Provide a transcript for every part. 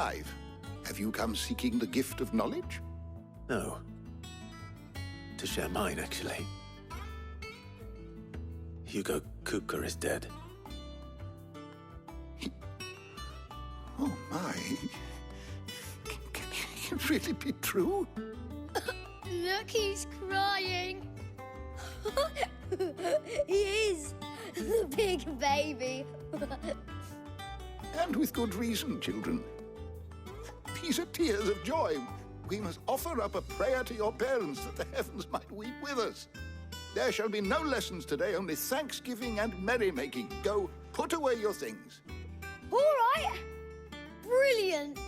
Clive, have you come seeking the gift of knowledge? No. To share mine, actually. Hugo Kuka is dead. Oh, my. Can it really be true? Look, he's crying. He is. The big baby. And with good reason, children. These are tears of joy. We must offer up a prayer to your parents that the heavens might weep with us. There shall be no lessons today, only thanksgiving and merrymaking. Go, put away your things. All right. Brilliant.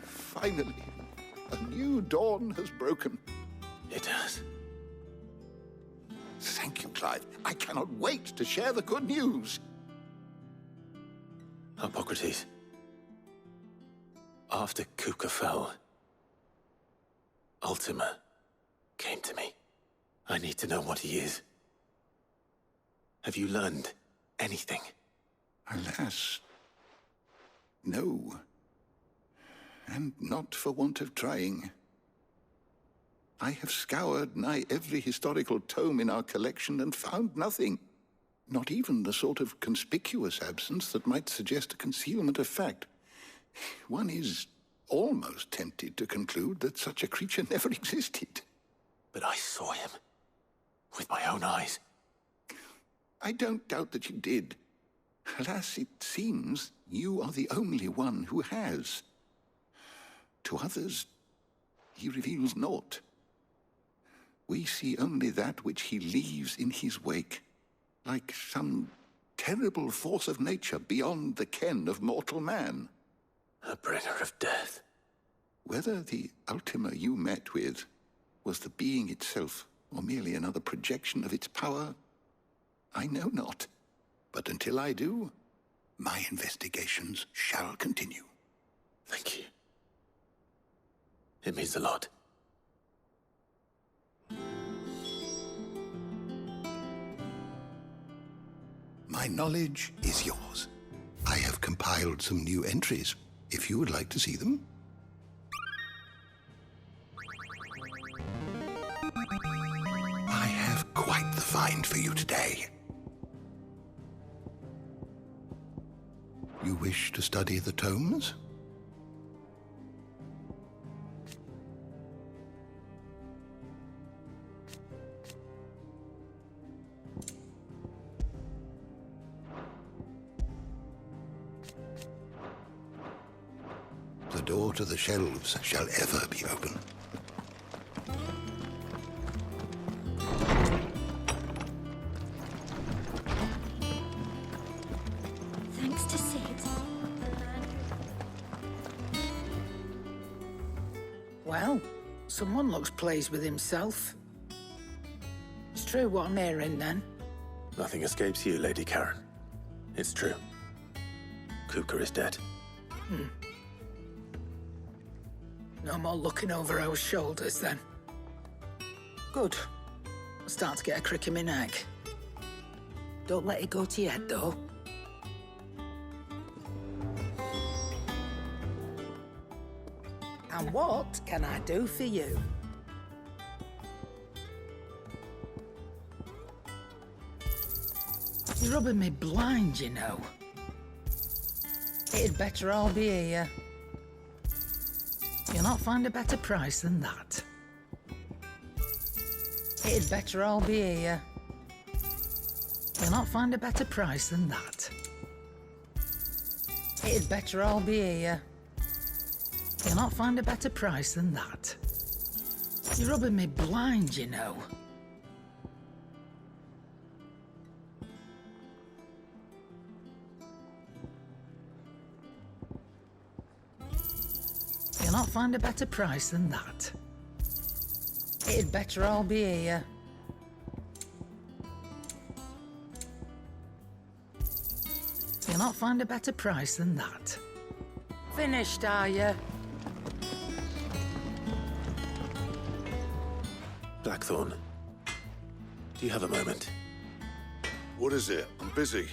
Finally, a new dawn has broken. It has. Thank you, Clive. I cannot wait to share the good news. Hippocrates. After Kuka fell, Ultima came to me. I need to know what he is. Have you learned anything? Alas, no. And not for want of trying. I have scoured nigh every historical tome in our collection and found nothing. Not even the sort of conspicuous absence that might suggest a concealment of fact. One is almost tempted to conclude that such a creature never existed. But I saw him. With my own eyes. I don't doubt that you did. Alas, it seems you are the only one who has. To others, he reveals naught. We see only that which he leaves in his wake, like some terrible force of nature beyond the ken of mortal man. A bringer of death. Whether the Ultima you met with was the being itself, or merely another projection of its power, I know not. But until I do, my investigations shall continue. Thank you. It means a lot. My knowledge is yours. I have compiled some new entries, if you would like to see them. I have quite the find for you today. You wish to study the tomes? The door to the shelves shall ever be open. Thanks to Sid. Well, someone looks pleased with himself. It's true what I'm hearing, then. Nothing escapes you, Lady Karen. It's true. Kuka is dead. No more looking over our shoulders, then. Good. I'm starting to get a crick in my neck. Don't let it go to your head, though. And what can I do for you? You're rubbing me blind, you know. It'd better all be here. You'll not find a better price than that. It'd better all be here. You'll not find a better price than that. It'd better all be here. You'll not find a better price than that. You're rubbing me blind, you know. You'll not find a better price than that. It'd better all be here. You'll not find a better price than that. Finished, are you? Blackthorn, do you have a moment? What is it? I'm busy.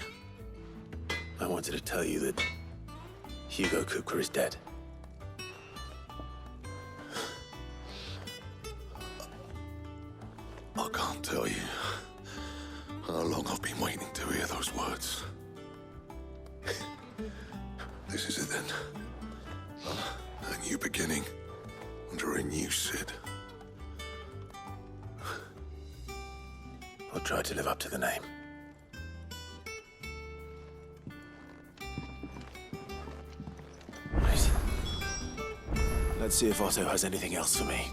I wanted to tell you that Hugo Kupka is dead. I can't tell you how long I've been waiting to hear those words. This is it then. A new beginning under a new Sid. I'll try to live up to the name. Right. Let's see if Otto has anything else for me.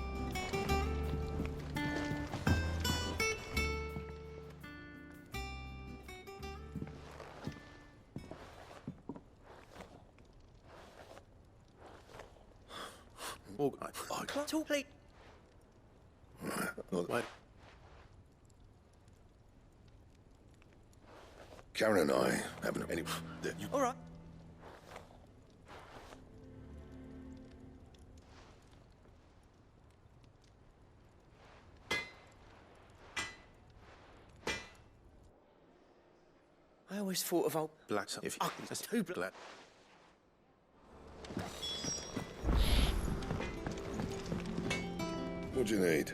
Talk, please. What? Karen and I haven't any... All right. I always thought of old... Black. If you... That's too black. What do you need?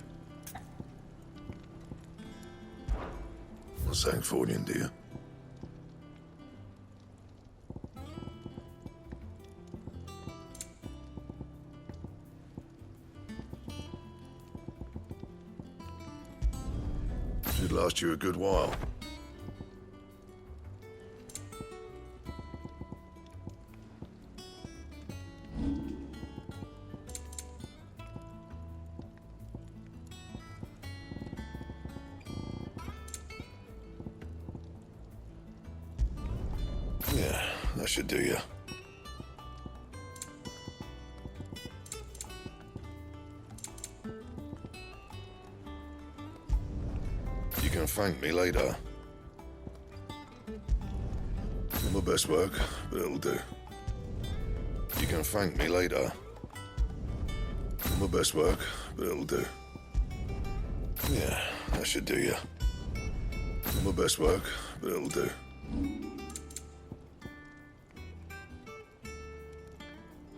A Sangfordian, do you? Should last you a good while. Yeah, that should do you. You can thank me later. Not my best work, but it'll do. You can thank me later. Not my best work, but it'll do. Yeah, that should do you. Not my best work, but it'll do.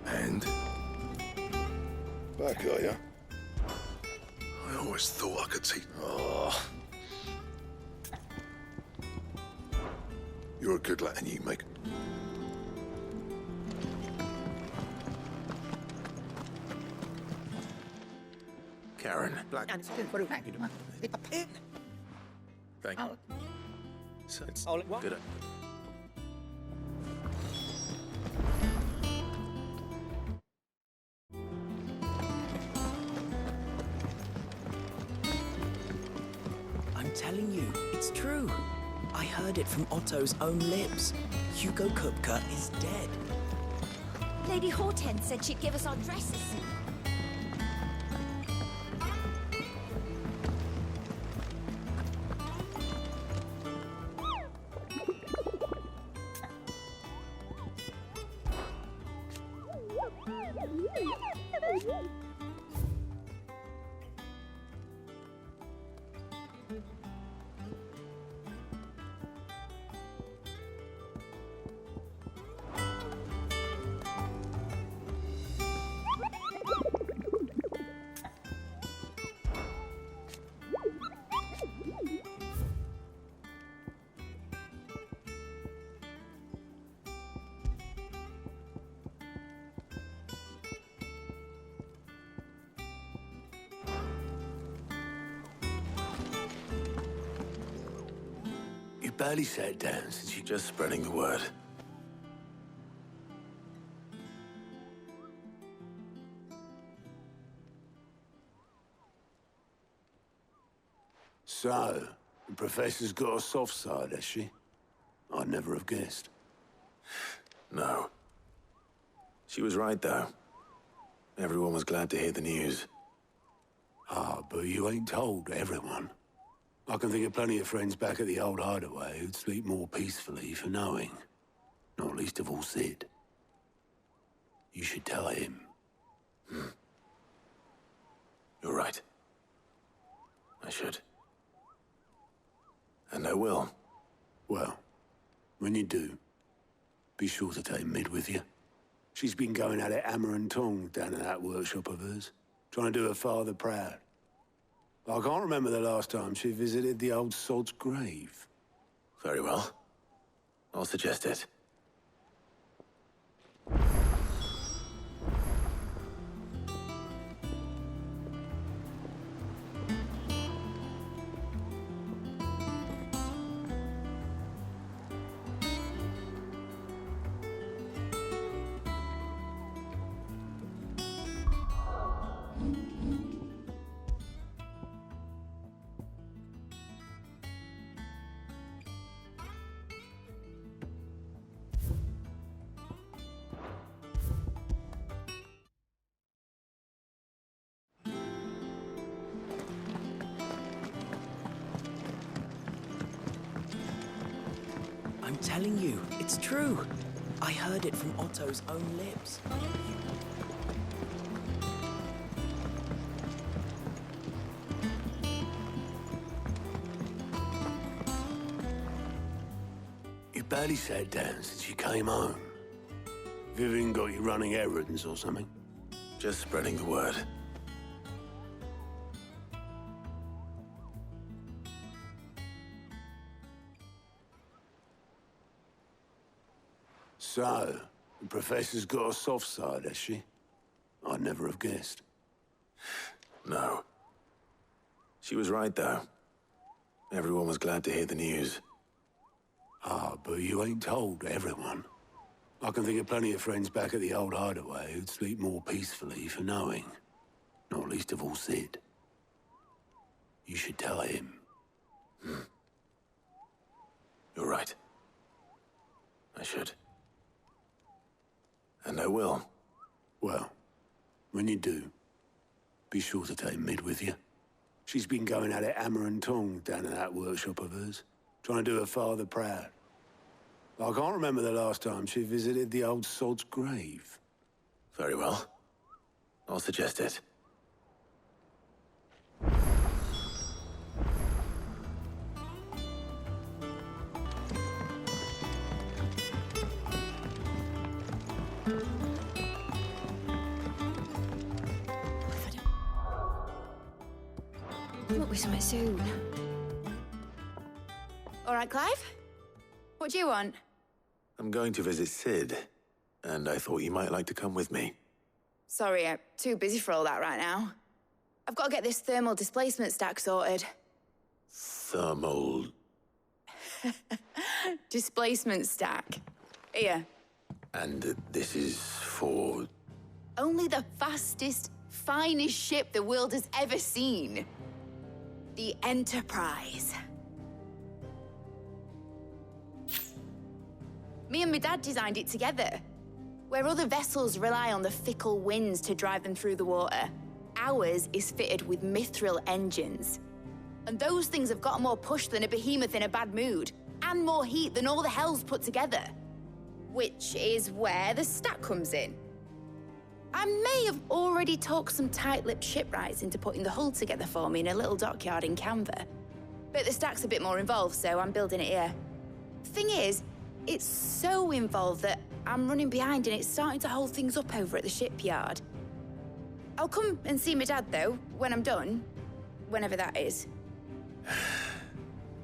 And? Back, are you? I always thought I could see... Oh. You're a good lad, and you make... Karen. Black. And thank you. Thank you. So it's What? good. I'm telling you, it's true. I heard it from Otto's own lips. Hugo Kupka is dead. Lady Hortense said she'd give us our dresses. You barely sat down since you just spreading the word. So, the Professor's got a soft side, has she? I'd never have guessed. No. She was right, though. Everyone was glad to hear the news. Ah, but you ain't told everyone. I can think of plenty of friends back at the old hideaway who'd sleep more peacefully for knowing. Not least of all Sid. You should tell him. You're right. I should. And I will. Well, when you do, Be sure to take Mid with you. She's been going at it hammer and tong down in that workshop of hers, trying to do her father proud. I can't remember the last time she visited the old sod's grave. Very well. I'll suggest it. I'm telling you, it's true. I heard it from Otto's own lips. You barely sat down since you came home. Vivian got you running errands or something? Just spreading the word. So, the Professor's got a soft side, has she? I'd never have guessed. No. She was right, though. Everyone was glad to hear the news. Ah, but you ain't told everyone. I can think of plenty of friends back at the old hideaway who'd sleep more peacefully for knowing. Not least of all Sid. You should tell him. You're right. I should. And I will. Well, when you do, be sure to take Mid with you. She's been going at it hammer and tong down in that workshop of hers, trying to do her father proud. I can't remember the last time she visited the old sod's grave. Very well. I'll suggest it. Come up with something soon. All right, Clive? What do you want? I'm going to visit Sid, and I thought you might like to come with me. Sorry, I'm too busy for all that right now. I've got to get this thermal displacement stack sorted. Thermal... Displacement stack. Here. And this is for... Only the fastest, finest ship the world has ever seen. The Enterprise. Me and my dad designed it together. Where other vessels rely on the fickle winds to drive them through the water, ours is fitted with mithril engines. And those things have got more push than a behemoth in a bad mood, and more heat than all the hells put together. Which is where the stack comes in. I may have already talked some tight-lipped shipwrights into putting the hull together for me in a little dockyard in Canva. But the stack's a bit more involved, so I'm building it here. Thing is, it's so involved that I'm running behind and it's starting to hold things up over at the shipyard. I'll come and see my dad, though, when I'm done. Whenever that is.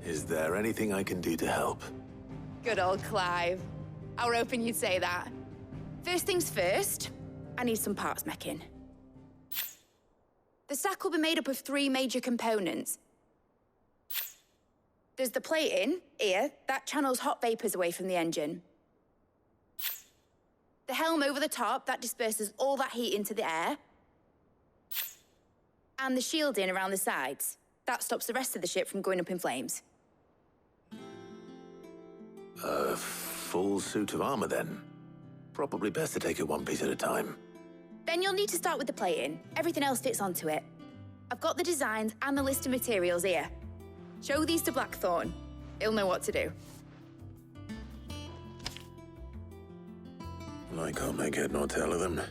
Is there anything I can do to help? Good old Clive. I were hoping you'd say that. First things first, I need some parts meching. The stack will be made up of 3 major components. There's the plating, here, that channels hot vapors away from the engine. The helm over the top, that disperses all that heat into the air. And the shielding around the sides. That stops the rest of the ship from going up in flames. A full suit of armor, then? Probably best to take it one piece at a time. Then you'll need to start with the plating. Everything else fits onto it. I've got the designs and the list of materials here. Show these to Blackthorn. He'll know what to do. I can't make head nor tail of them.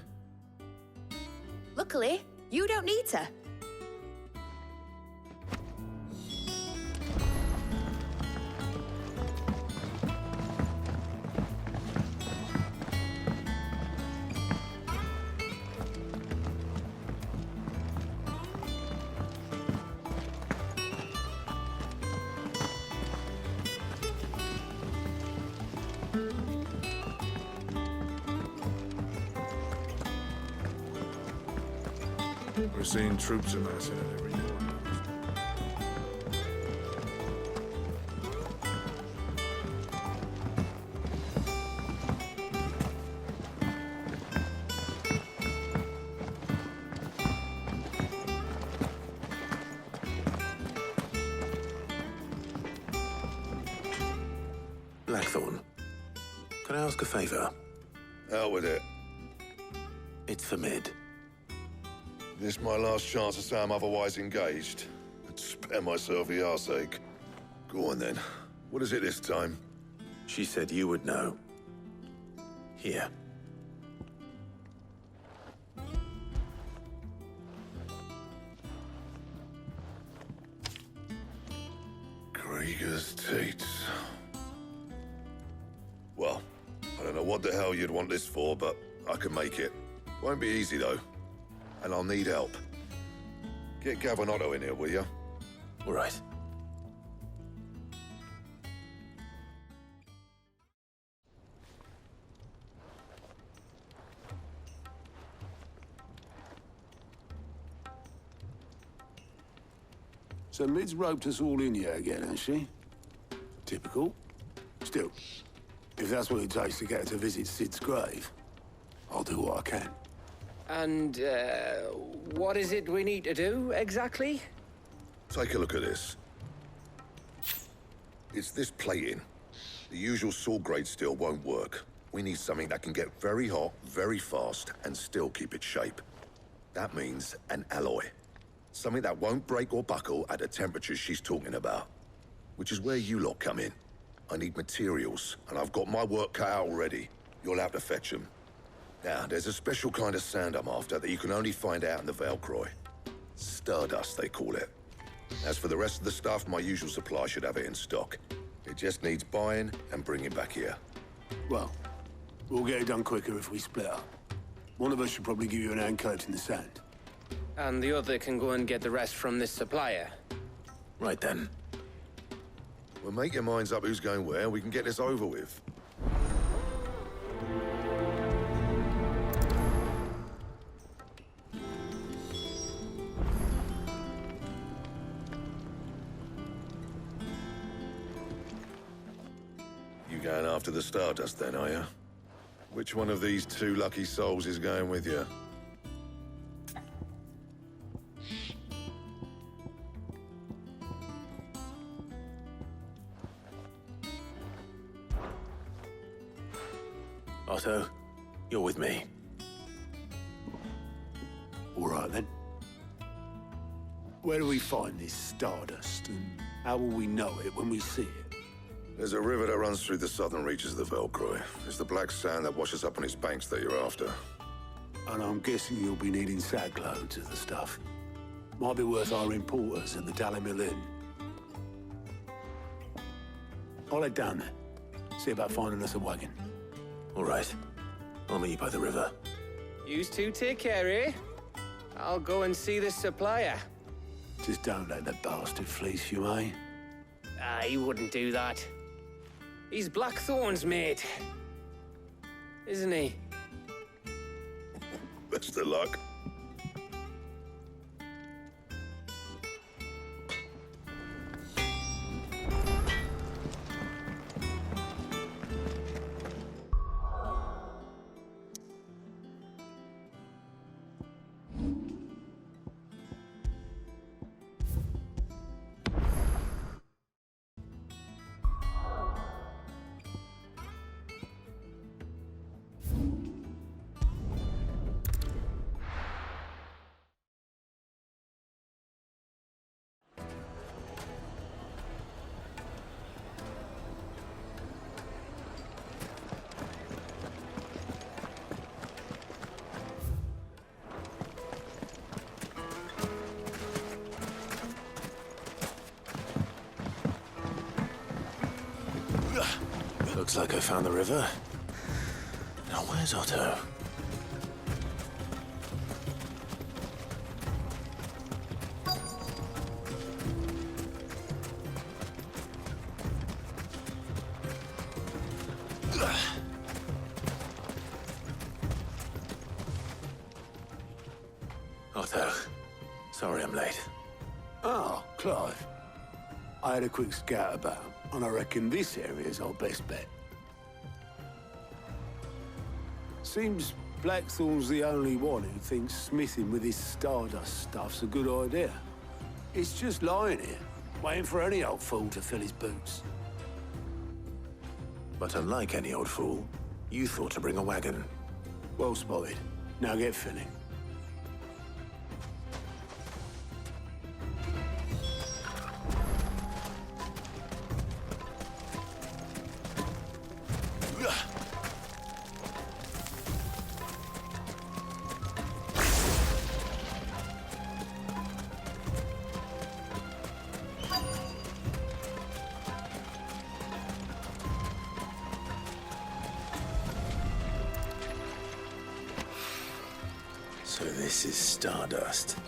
Luckily, you don't need to. We're seeing troops amassing at every corner. Blackthorn, can I ask a favor? Out with it. It's for Mid. This my last chance to say I'm otherwise engaged. I'd spare myself the arseache. Go on then. What is it this time? She said you would know. Here. Krieger's teats. Well, I don't know what the hell you'd want this for, but I can make it. Won't be easy, though. And I'll need help. Get Gav and Otto in here, will you? All right. So Mid's roped us all in here again, has she? Typical. Still, if that's what it takes to get her to visit Sid's grave, I'll do what I can. And, what is it we need to do, exactly? Take a look at this. It's this plating. The usual sword grade steel won't work. We need something that can get very hot, very fast, and still keep its shape. That means an alloy. Something that won't break or buckle at the temperatures she's talking about. Which is where you lot come in. I need materials, and I've got my work cut out already. You'll have to fetch them. Now, there's a special kind of sand I'm after that you can only find out in the Valcroy. Stardust, they call it. As for the rest of the stuff, my usual supply should have it in stock. It just needs buying and bringing back here. Well, we'll get it done quicker if we split up. One of us should probably give you an hand collecting the sand. And the other can go and get the rest from this supplier. Right then. Well, make your minds up who's going where, and we can get this over with. You going after the Stardust then, are you? Which one of these two lucky souls is going with you? Otto, you're with me. All right, then. Where do we find this Stardust, and how will we know it when we see it? There's a river that runs through the southern reaches of the Valcroy. It's the black sand that washes up on its banks that you're after. And I'm guessing you'll be needing sack loads of the stuff. Might be worth our importers at the Dalimil Inn. I'll head down there. See about finding us a wagon. All right. I'll meet you by the river. Yous two take care, eh? I'll go and see this supplier. Just don't let the bastard fleece you, eh? He wouldn't do that. He's Blackthorn's mate. Isn't he? Best of luck. Looks like I found the river. Now where's Otto? Otto, sorry I'm late. Oh, Clive. I had a quick scout about, and I reckon this area's our best bet. Seems Blackthorn's the only one who thinks smithing with his Stardust stuff's a good idea. It's just lying here, waiting for any old fool to fill his boots. But unlike any old fool, you thought to bring a wagon. Well spotted. Now get filling. So this is Stardust.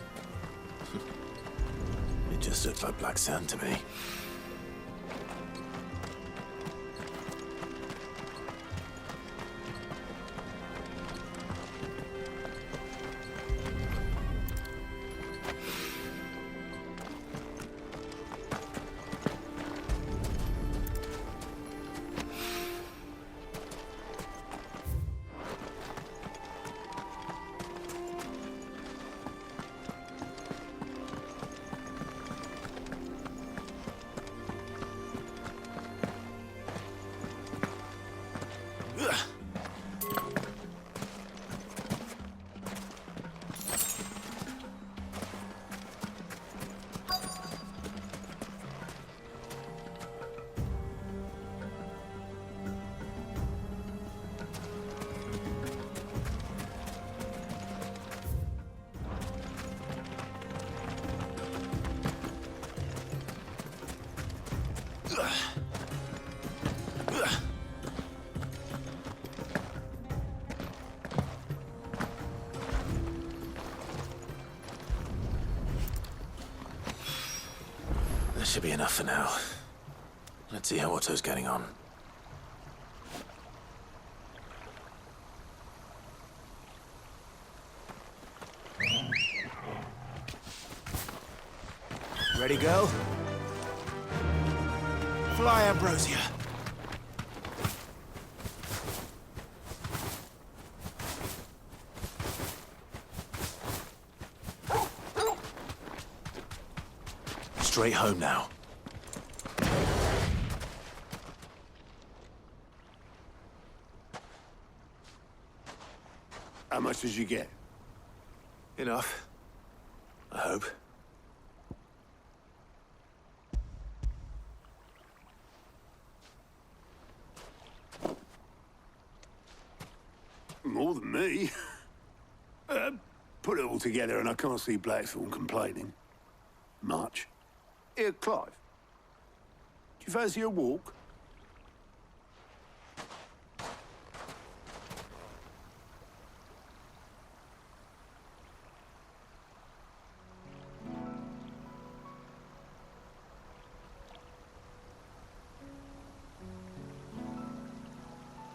It just looks like black sand to me. That should be enough for now. Let's see how Otto's getting on. Ready, girl? Fly, Ambrosia. Straight home now. How much did you get? Enough. I hope. More than me. Put it all together and I can't see Blackthorn complaining. Much. Here, Clive. Do you fancy a walk?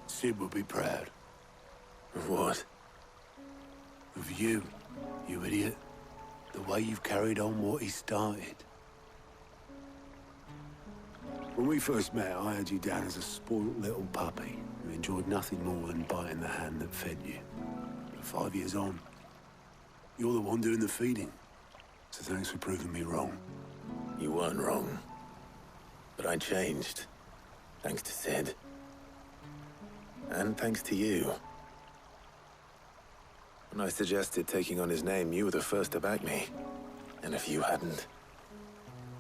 Sid will be proud. Of what? Of you, you idiot. The way you've carried on what he started. When we first met, I had you down as a spoilt little puppy who enjoyed nothing more than biting the hand that fed you. But 5 years on, you're the one doing the feeding. So thanks for proving me wrong. You weren't wrong. But I changed. Thanks to Sid. And thanks to you. When I suggested taking on his name, you were the first to back me. And if you hadn't,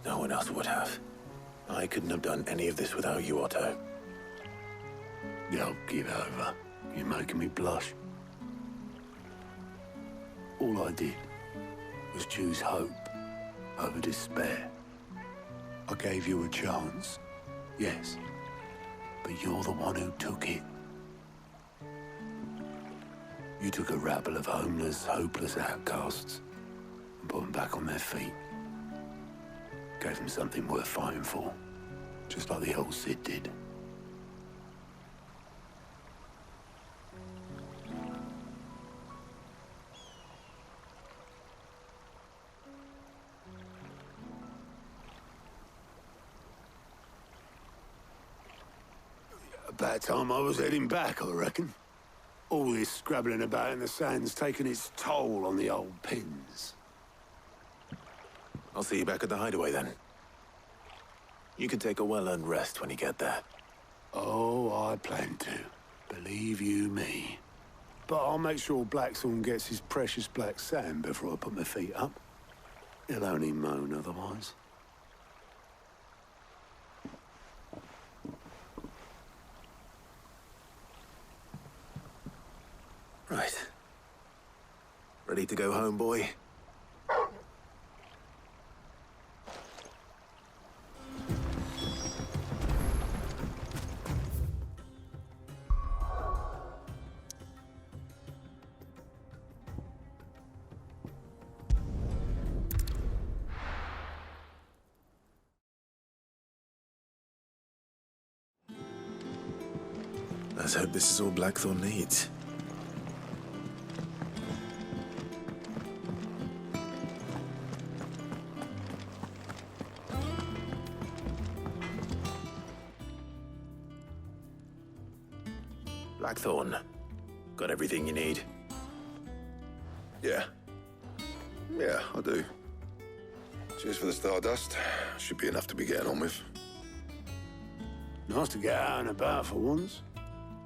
no one else would have. I couldn't have done any of this without you, Otto. Don't give over. You're making me blush. All I did was choose hope over despair. I gave you a chance, yes, but you're the one who took it. You took a rabble of homeless, hopeless outcasts and put them back on their feet. Gave them something worth fighting for, just like the old Sid did. about time I was heading back, I reckon. All this scrabbling about in the sand's taken its toll on the old pins. I'll see you back at the hideaway then. You can take a well-earned rest when you get there. Oh, I plan to. Believe you me. But I'll make sure Blackthorn gets his precious black sand before I put my feet up. He'll only moan otherwise. Right. Ready to go home, boy? Let's hope this is all Blackthorn needs. Blackthorn, got everything you need? Yeah. Yeah, I do. Cheers for the stardust. Should be enough to be getting on with. Nice to get out and about for once.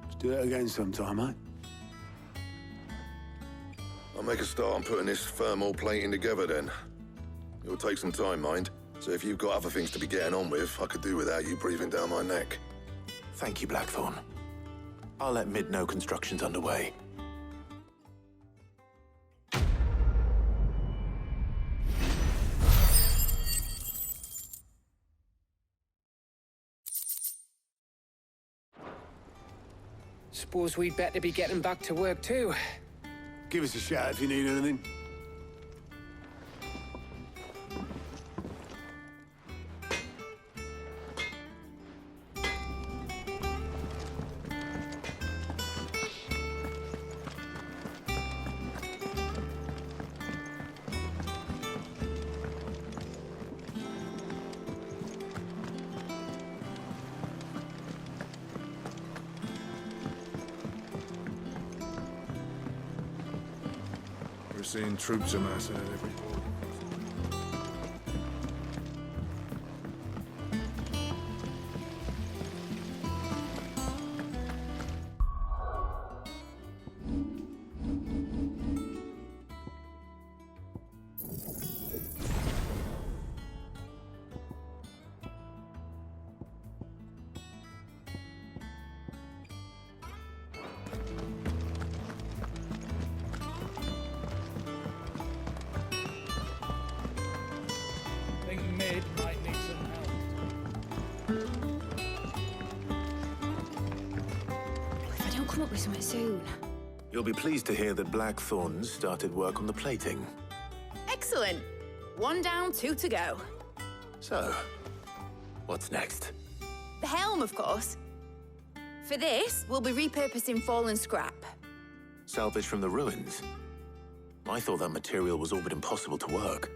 Let's do it again sometime, eh? I'll make a start on putting this thermal plating together then. It'll take some time, mind. So if you've got other things to be getting on with, I could do without you breathing down my neck. Thank you, Blackthorn. I'll let Mid know construction's underway. Suppose we'd better be getting back to work too. Give us a shout if you need anything. We're seeing troops amassing at every port. Mid might need some help. If I don't come up with something soon. You'll be pleased to hear that Blackthorn started work on the plating. Excellent. 1 down, 2 to go. So, what's next? The helm, of course. For this, we'll be repurposing fallen scrap. Salvage from the ruins? I thought that material was all but impossible to work.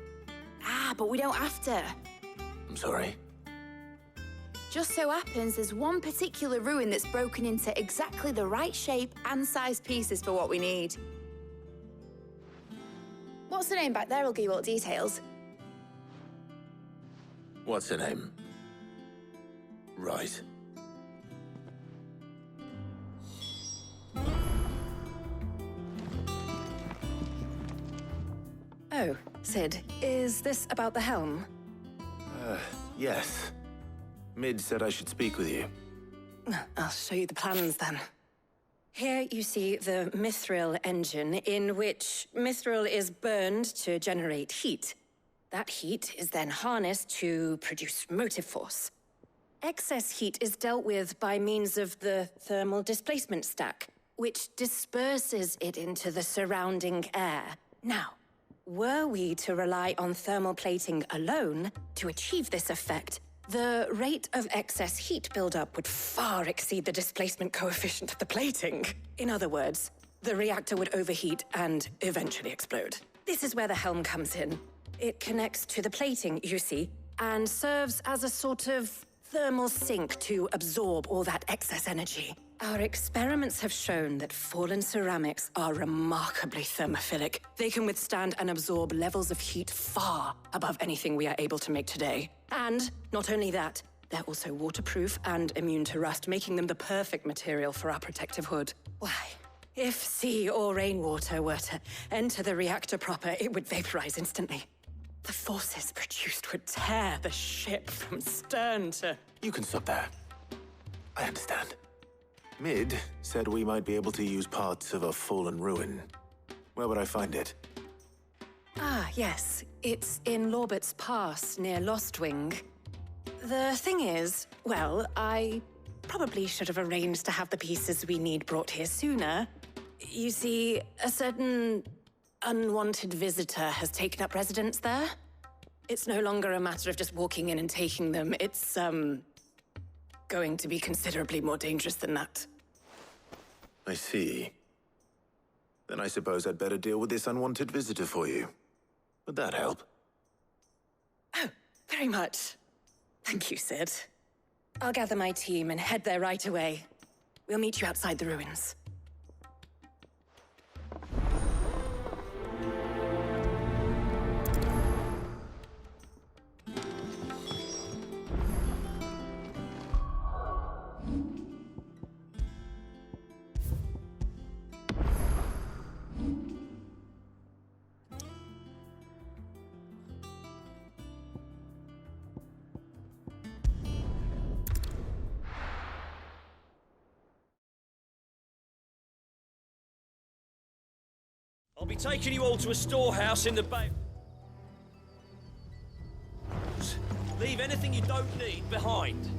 Ah, but we don't have to. I'm sorry. Just so happens there's one particular ruin that's broken into exactly the right shape and size pieces for what we need. What's the name back there? I'll give you all the details. What's her name? Right. Oh, Sid, is this about the helm? Yes. Mid said I should speak with you. I'll show you the plans then. Here you see the mithril engine, in which mithril is burned to generate heat. That heat is then harnessed to produce motive force. Excess heat is dealt with by means of the thermal displacement stack, which disperses it into the surrounding air. Now, were we to rely on thermal plating alone to achieve this effect, the rate of excess heat buildup would far exceed the displacement coefficient of the plating. In other words, the reactor would overheat and eventually explode. This is where the helm comes in. It connects to the plating, you see, and serves as a sort of thermal sink to absorb all that excess energy. Our experiments have shown that fallen ceramics are remarkably thermophilic. They can withstand and absorb levels of heat far above anything we are able to make today. And not only that, they're also waterproof and immune to rust, making them the perfect material for our protective hood. Why? If sea or rainwater were to enter the reactor proper, it would vaporize instantly. The forces produced would tear the ship from stern to... You can stop there. I understand. Mid said we might be able to use parts of a fallen ruin. Where would I find it? Ah, yes. It's in Lorbert's Pass, near Lostwing. The thing is, well, I probably should have arranged to have the pieces we need brought here sooner. You see, a certain unwanted visitor has taken up residence there. It's no longer a matter of just walking in and taking them. It's, going to be considerably more dangerous than that. I see. Then I suppose I'd better deal with this unwanted visitor for you. Would that help? Oh, very much. Thank you, Sid. I'll gather my team and head there right away. We'll meet you outside the ruins. I'll be taking you all to a storehouse in the bay. Leave anything you don't need behind.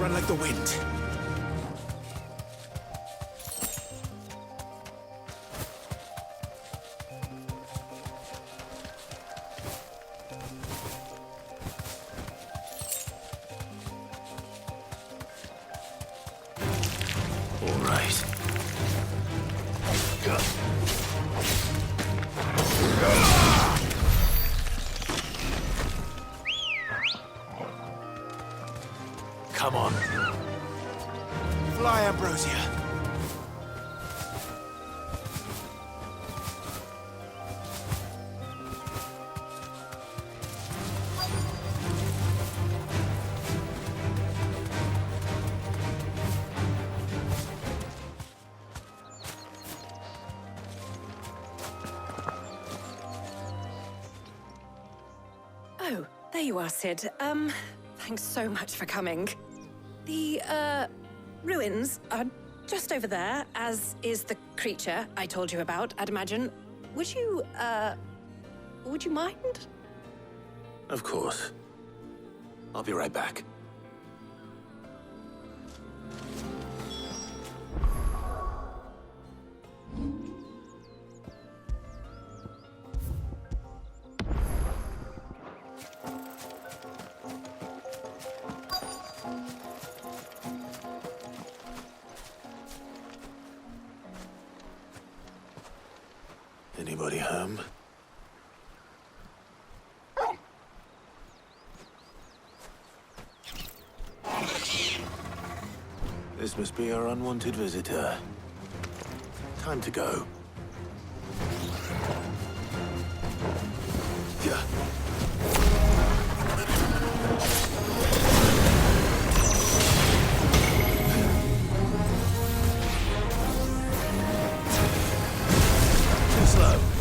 Run like the wind. All right. Come on. Fly, Ambrosia. Oh, there you are, Sid. Thanks so much for coming. The, ruins are just over there, as is the creature I told you about, I'd imagine. Would you mind? Of course. I'll be right back. Anybody home? This must be our unwanted visitor. Time to go. Yeah. Too slow.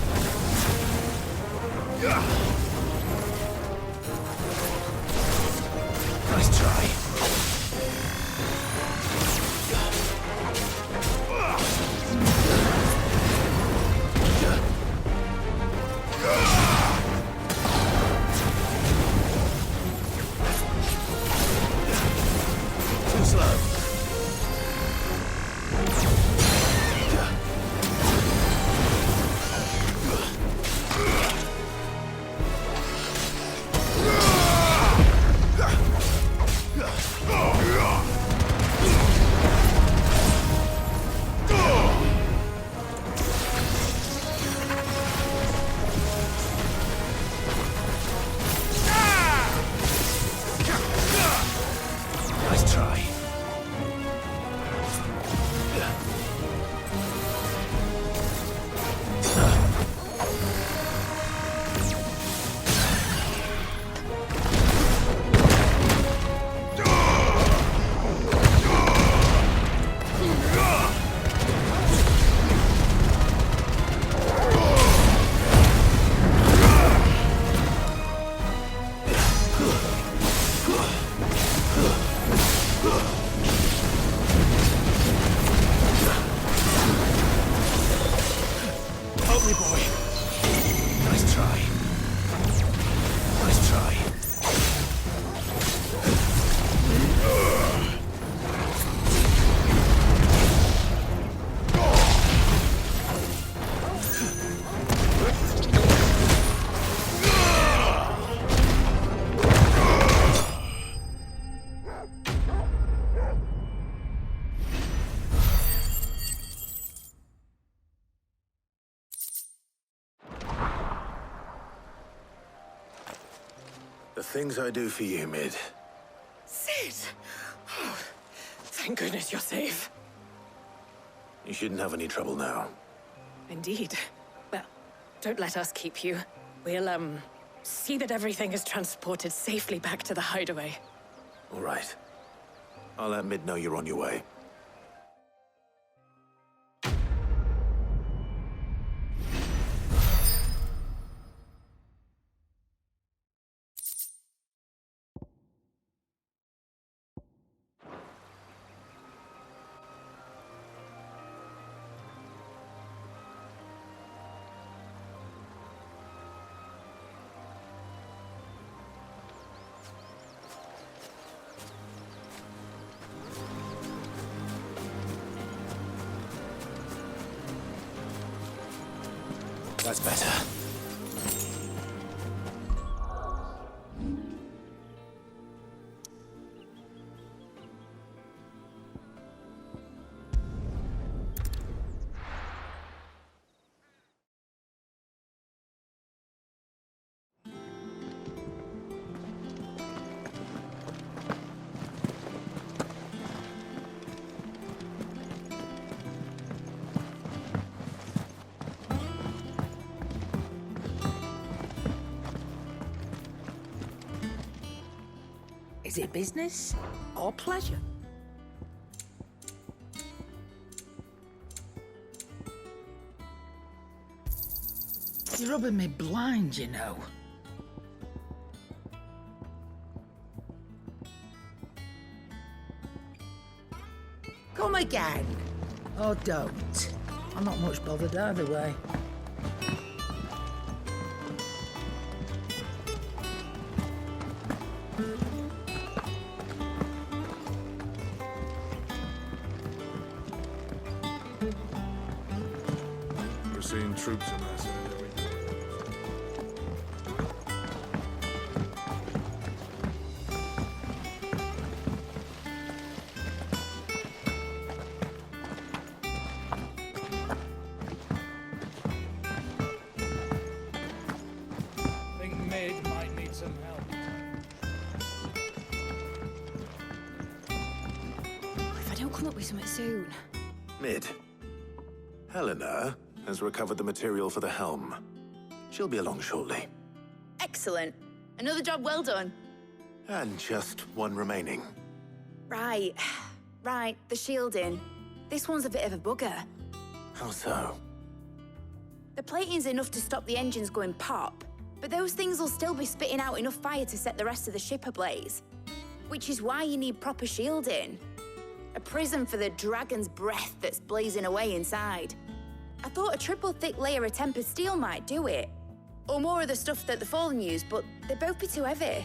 The things I do for you, Mid. Sid! Oh, thank goodness you're safe. You shouldn't have any trouble now. Indeed. Well, don't let us keep you. We'll, see that everything is transported safely back to the hideaway. All right. I'll let Mid know you're on your way. That's better. Is it business or pleasure? You're rubbing me blind, you know. Come again. Oh, don't. I'm not much bothered either way. We're seeing troops amassing. Soon. Mid. Helena has recovered the material for the helm. She'll be along shortly. Excellent. Another job well done. And just one remaining. Right. Right, the shielding. This one's a bit of a bugger. How so? The plating's enough to stop the engines going pop, but those things will still be spitting out enough fire to set the rest of the ship ablaze. Which is why you need proper shielding. A prison for the dragon's breath that's blazing away inside. I thought a triple thick layer of tempered steel might do it. Or more of the stuff that the Fallen use, but they'd both be too heavy.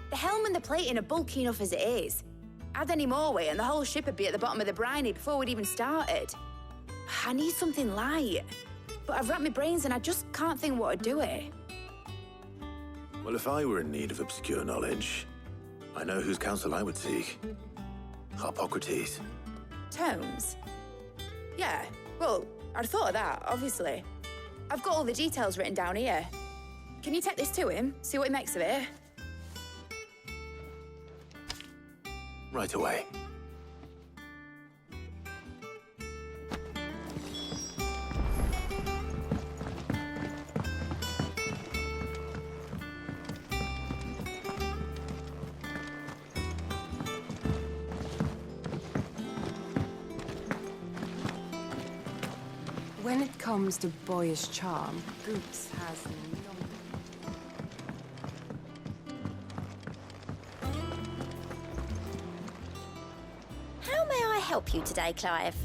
The helm and the plating are bulky enough as it is. Add any more weight and the whole ship would be at the bottom of the briny before we'd even started. I need something light. But I've racked my brains and I just can't think what would do it. Well, if I were in need of obscure knowledge, I know whose counsel I would seek. Harpocrates. Tomes? Yeah, well, I'd thought of that, obviously. I've got all the details written down here. Can you take this to him, see what he makes of it? Right away. When it comes to boyish charm, Goose has none. How may I help you today, Clive?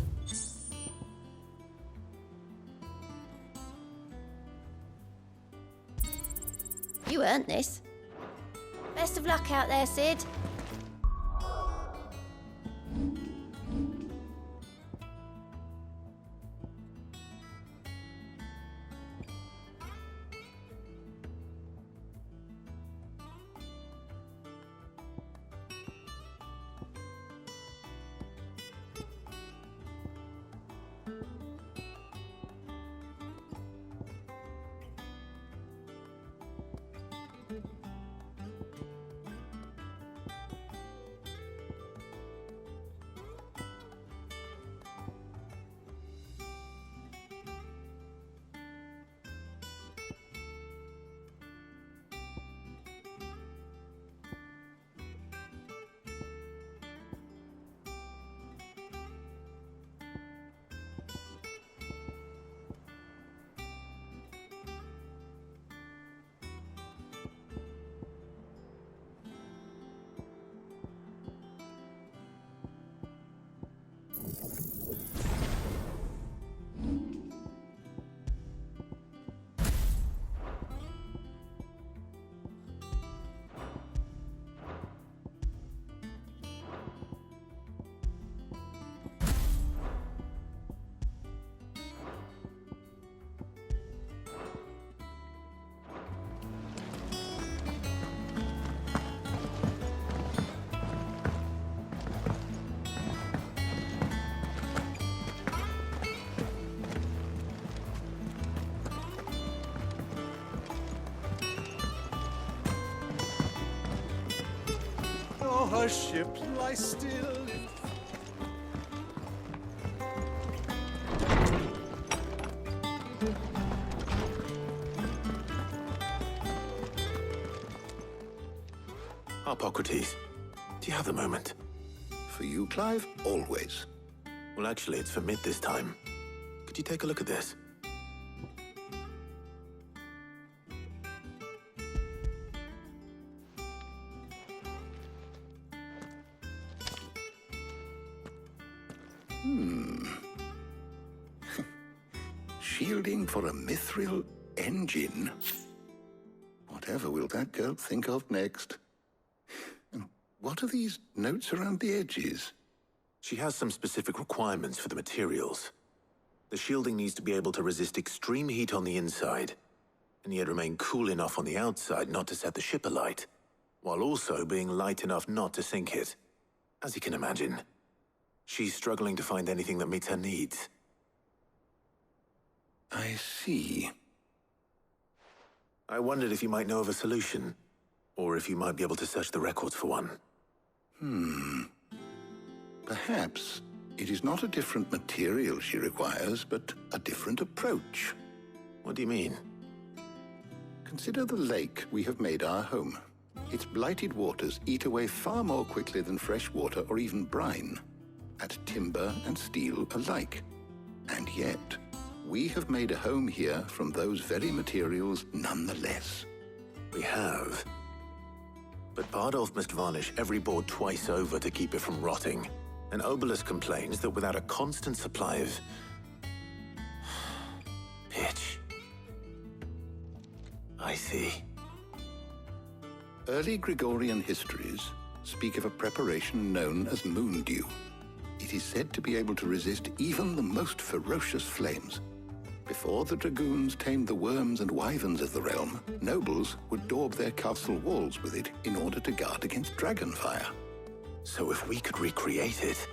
You earned this. Best of luck out there, Sid. Our ship lies still. Harpocrates, do you have a moment? For you, Clive, always. Well, actually, it's for Mid this time. Could you take a look at this? Shielding for a mithril engine. Whatever will that girl think of next? And what are these notes around the edges? She has some specific requirements for the materials. The shielding needs to be able to resist extreme heat on the inside, and yet remain cool enough on the outside not to set the ship alight, while also being light enough not to sink it. As you can imagine, she's struggling to find anything that meets her needs. I see. I wondered if you might know of a solution, or if you might be able to search the records for one. Perhaps it is not a different material she requires, but a different approach. What do you mean? Consider the lake we have made our home. Its blighted waters eat away far more quickly than fresh water or even brine, at timber and steel alike. And yet, we have made a home here from those very materials nonetheless. We have. But Bardolph must varnish every board twice over to keep it from rotting. And Obelus complains that without a constant supply of... pitch. I see. Early Gregorian histories speak of a preparation known as moon dew. It is said to be able to resist even the most ferocious flames. Before the dragoons tamed the worms and wyverns of the realm, nobles would daub their castle walls with it in order to guard against dragon fire. So if we could recreate it...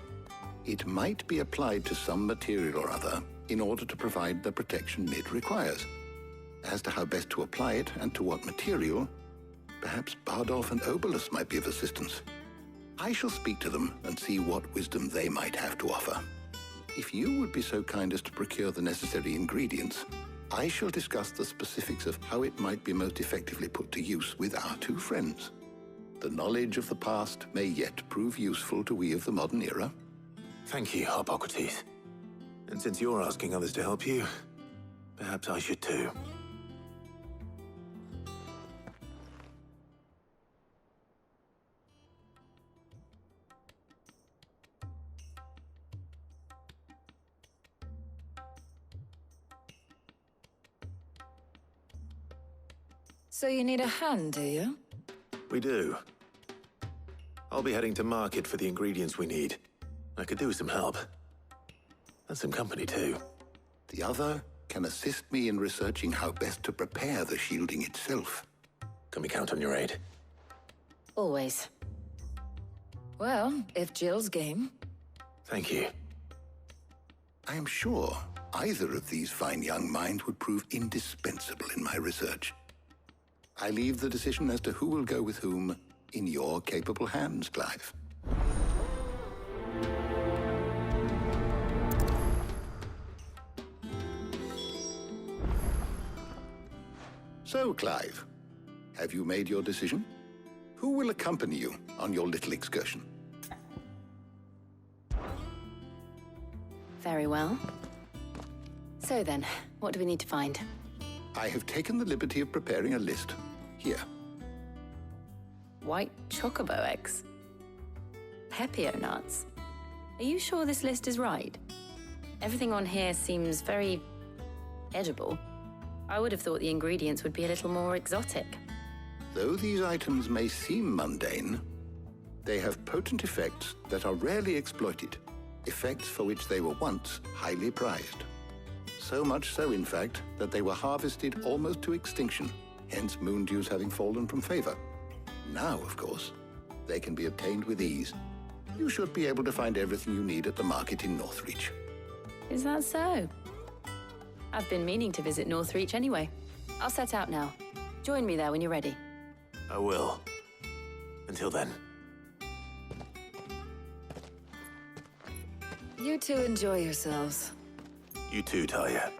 It might be applied to some material or other in order to provide the protection it requires. As to how best to apply it and to what material, perhaps Bardolph and Obelus might be of assistance. I shall speak to them and see what wisdom they might have to offer. If you would be so kind as to procure the necessary ingredients, I shall discuss the specifics of how it might be most effectively put to use with our two friends. The knowledge of the past may yet prove useful to we of the modern era. Thank you, Hippocrates. And since you're asking others to help you, perhaps I should too. So you need a hand, do you? We do. I'll be heading to market for the ingredients we need. I could do with some help. And some company, too. The other can assist me in researching how best to prepare the shielding itself. Can we count on your aid? Always. Well, if Jill's game. Thank you. I am sure either of these fine young minds would prove indispensable in my research. I leave the decision as to who will go with whom in your capable hands, Clive. So, Clive, have you made your decision? Who will accompany you on your little excursion? Very well. So then, what do we need to find? I have taken the liberty of preparing a list. Here. White chocobo eggs. Pepio nuts. Are you sure this list is right? Everything on here seems very edible. I would have thought the ingredients would be a little more exotic. Though these items may seem mundane, they have potent effects that are rarely exploited, effects for which they were once highly prized. So much so, in fact, that they were harvested almost to extinction, hence moon dews having fallen from favor. Now, of course, they can be obtained with ease. You should be able to find everything you need at the market in Northreach. Is that so? I've been meaning to visit Northreach anyway. I'll set out now. Join me there when you're ready. I will. Until then. You two enjoy yourselves. You too, Talia.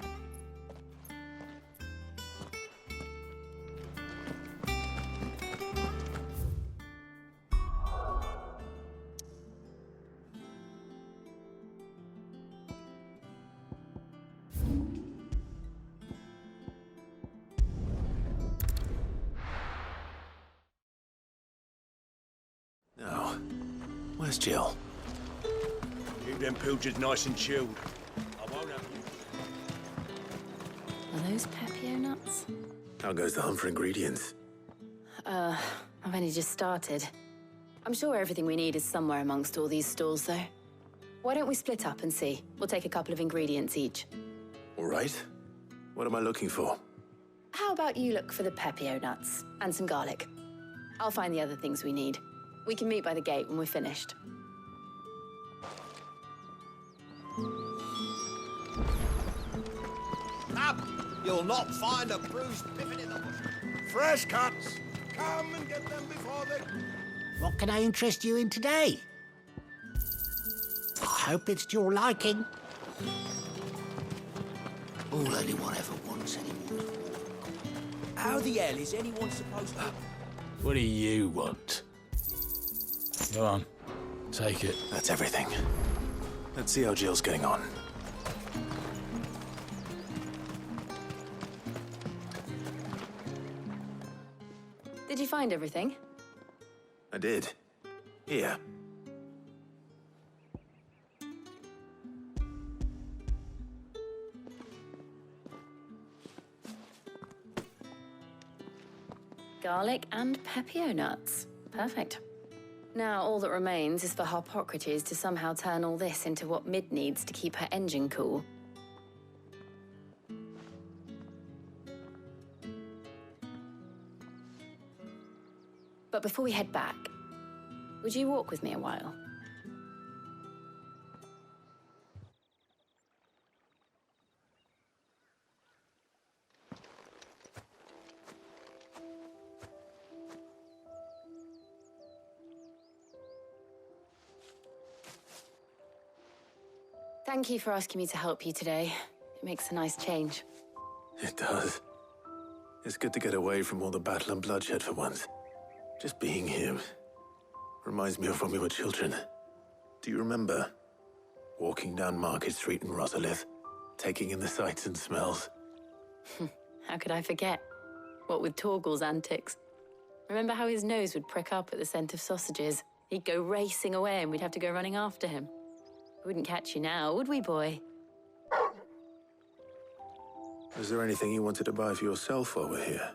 Now, where's Jill? Keep them pilchards nice and chilled. I won't have you. Are those Pepio nuts? How goes the hunt for ingredients? I've only just started. I'm sure everything we need is somewhere amongst all these stalls, though. Why don't we split up and see? We'll take a couple of ingredients each. All right. What am I looking for? How about you look for the Pepio nuts and some garlic? I'll find the other things we need. We can meet by the gate when we're finished. Up! You'll not find a bruised pippin in the bush. Fresh cuts! Come and get them before they... What can I interest you in today? I hope it's to your liking. All anyone ever wants anymore. How the hell is anyone supposed to... What do you want? Go on, take it. That's everything. Let's see how Jill's getting on. Did you find everything? I did. Here. Garlic and pepio nuts. Perfect. Now all that remains is for Harpocrates to somehow turn all this into what Mid needs to keep her engine cool. But before we head back, would you walk with me a while? Thank you for asking me to help you today. It makes a nice change. It does. It's good to get away from all the battle and bloodshed for once. Just being here reminds me of when we were children. Do you remember? Walking down Market Street in Rosalith, taking in the sights and smells. How could I forget? What with Torgal's antics. Remember how his nose would prick up at the scent of sausages? He'd go racing away and we'd have to go running after him. We wouldn't catch you now, would we, boy? Was there anything you wanted to buy for yourself while we're here?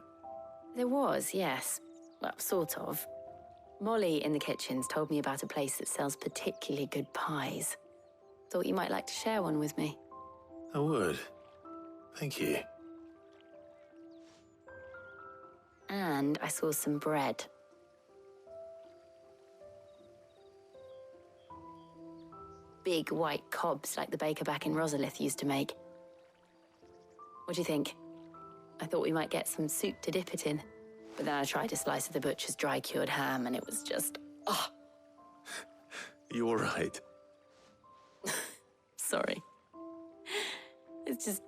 There was, yes. Well, sort of. Molly in the kitchens told me about a place that sells particularly good pies. Thought you might like to share one with me. I would. Thank you. And I saw some bread. Big white cobs like the baker back in Rosalith used to make. What do you think? I thought we might get some soup to dip it in. But then I tried a slice of the butcher's dry-cured ham and it was just... oh. You all right? Sorry. It's just...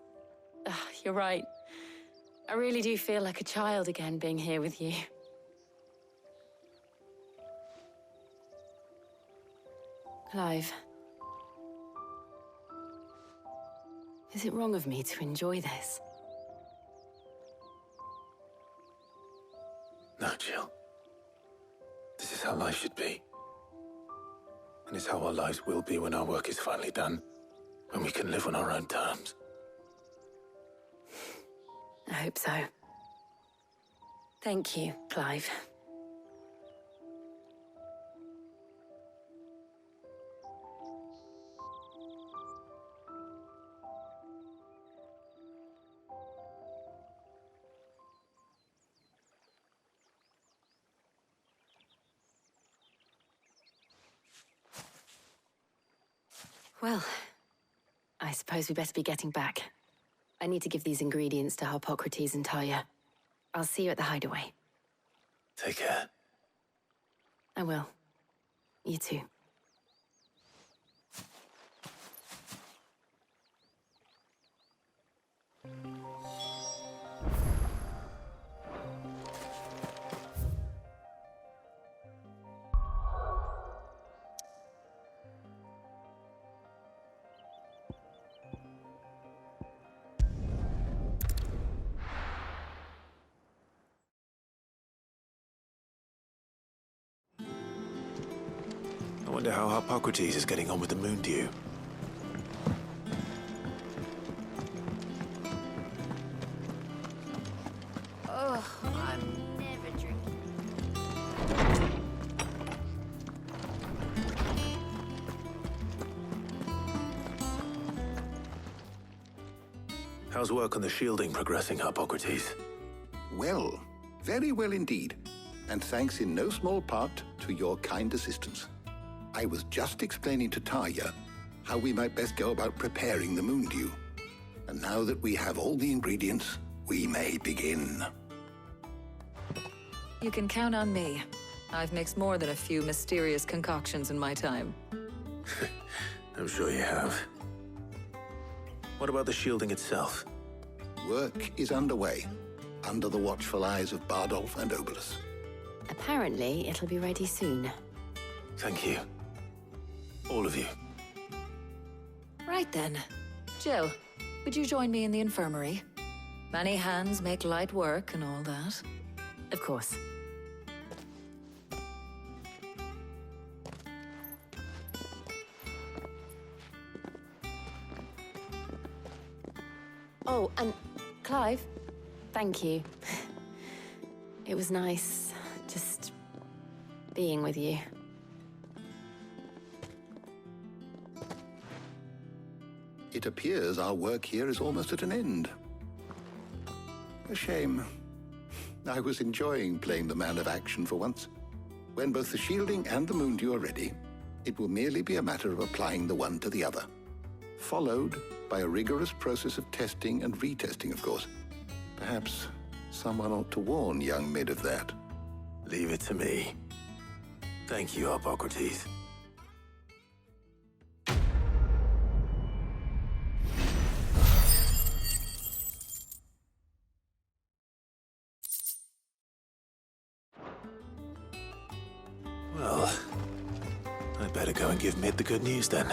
you're right. I really do feel like a child again being here with you. Clive. Is it wrong of me to enjoy this? No, Jill. This is how life should be. And it's how our lives will be when our work is finally done. When we can live on our own terms. I hope so. Thank you, Clive. Well, I suppose we better be getting back. I need to give these ingredients to Harpocrates and Talia. I'll see you at the hideaway. Take care. I will. You too. I wonder how Harpocrates is getting on with the moon dew. Oh, I'm never drinking. How's work on the shielding progressing, Harpocrates? Well, very well indeed. And thanks in no small part to your kind assistance. I was just explaining to Talia how we might best go about preparing the moon dew. And now that we have all the ingredients, we may begin. You can count on me. I've mixed more than a few mysterious concoctions in my time. I'm sure you have. What about the shielding itself? Work is underway, under the watchful eyes of Bardolph and Obolus. Apparently, it'll be ready soon. Thank you. All of you. Right then. Jill, would you join me in the infirmary? Many hands make light work and all that. Of course. Oh, and Clive, thank you. It was nice just being with you. It appears our work here is almost at an end. A shame. I was enjoying playing the man of action for once. When both the shielding and the moondew are ready, it will merely be a matter of applying the one to the other. Followed by a rigorous process of testing and retesting, of course. Perhaps someone ought to warn young Mid of that. Leave it to me. Thank you, Hippocrates. Well, I'd better go and give Mid the good news then.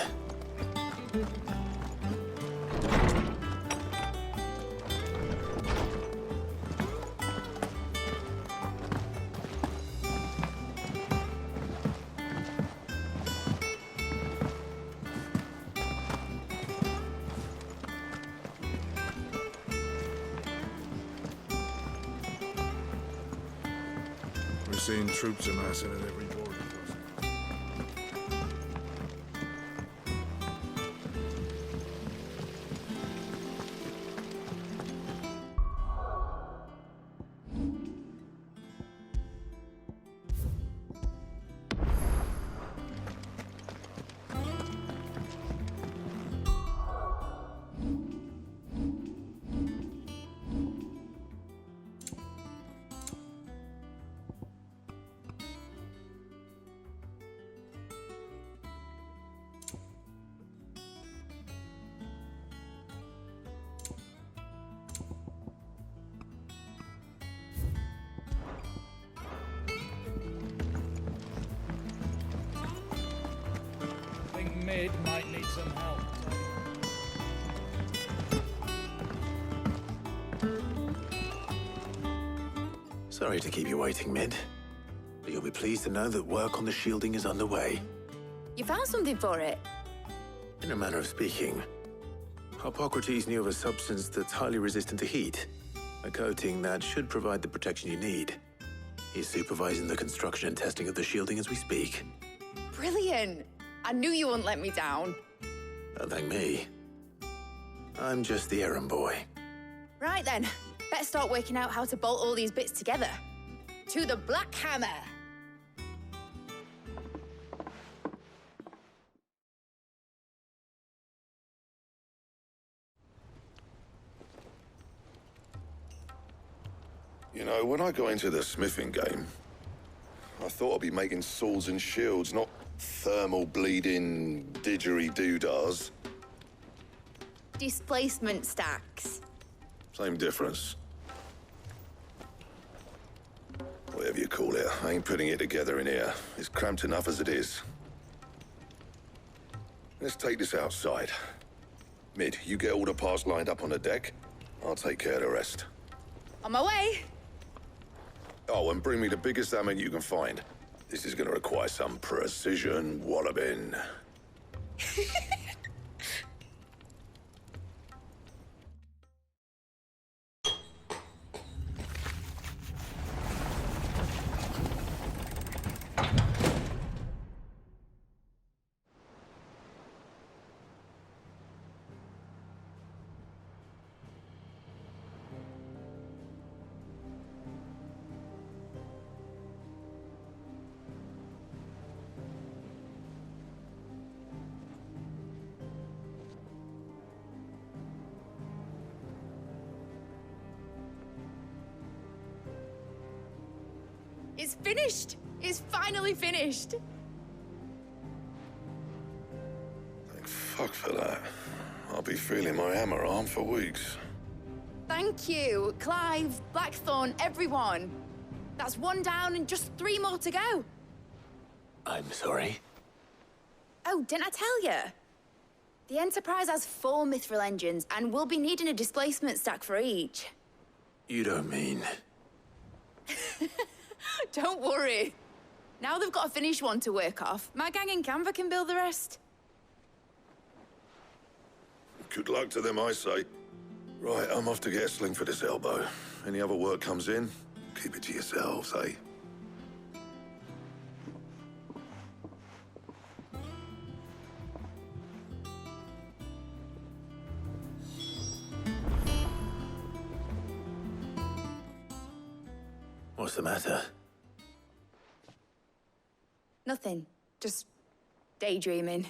We're seeing troops amassing at every border crossing. Mid might need some help. Sorry to keep you waiting, Mid. But you'll be pleased to know that work on the shielding is underway. You found something for it? In a manner of speaking, Hippocrates knew of a substance that's highly resistant to heat. A coating that should provide the protection you need. He's supervising the construction and testing of the shielding as we speak. Brilliant! I knew you wouldn't let me down. Don't thank me. I'm just the errand boy. Right then, better start working out how to bolt all these bits together. To the Black Hammer! You know, when I got into the smithing game, I thought I'd be making swords and shields, not thermal bleeding didgeridoo-dahs. Displacement stacks. Same difference. Whatever you call it, I ain't putting it together in here. It's cramped enough as it is. Let's take this outside. Mid, you get all the parts lined up on the deck. I'll take care of the rest. On my way! Oh, and bring me the biggest hammer you can find. This is gonna require some precision walloping. It's finished! It's finally finished! Thank fuck for that. I'll be feeling my hammer arm for weeks. Thank you, Clive, Blackthorn, everyone. That's one down and just 3 more to go. I'm sorry. Oh, didn't I tell you? The Enterprise has 4 mithril engines, and we'll be needing a displacement stack for each. You don't mean... Don't worry. Now they've got a finished one to work off, my gang in Canva can build the rest. Good luck to them, I say. Right, I'm off to get a sling for this elbow. Any other work comes in, keep it to yourselves, eh? What's the matter? Nothing. Just daydreaming.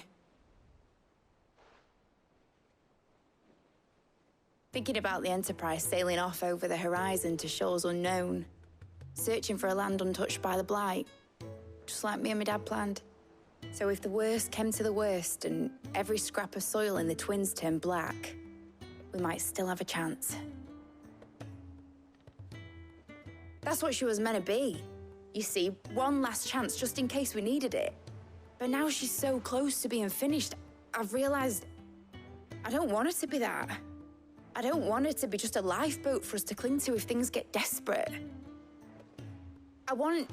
Thinking about the Enterprise sailing off over the horizon to shores unknown. Searching for a land untouched by the Blight. Just like me and my dad planned. So if the worst came to the worst and every scrap of soil in the Twins turned black, we might still have a chance. That's what she was meant to be. You see, one last chance just in case we needed it. But now she's so close to being finished, I've realized I don't want her to be that. I don't want her to be just a lifeboat for us to cling to if things get desperate. I want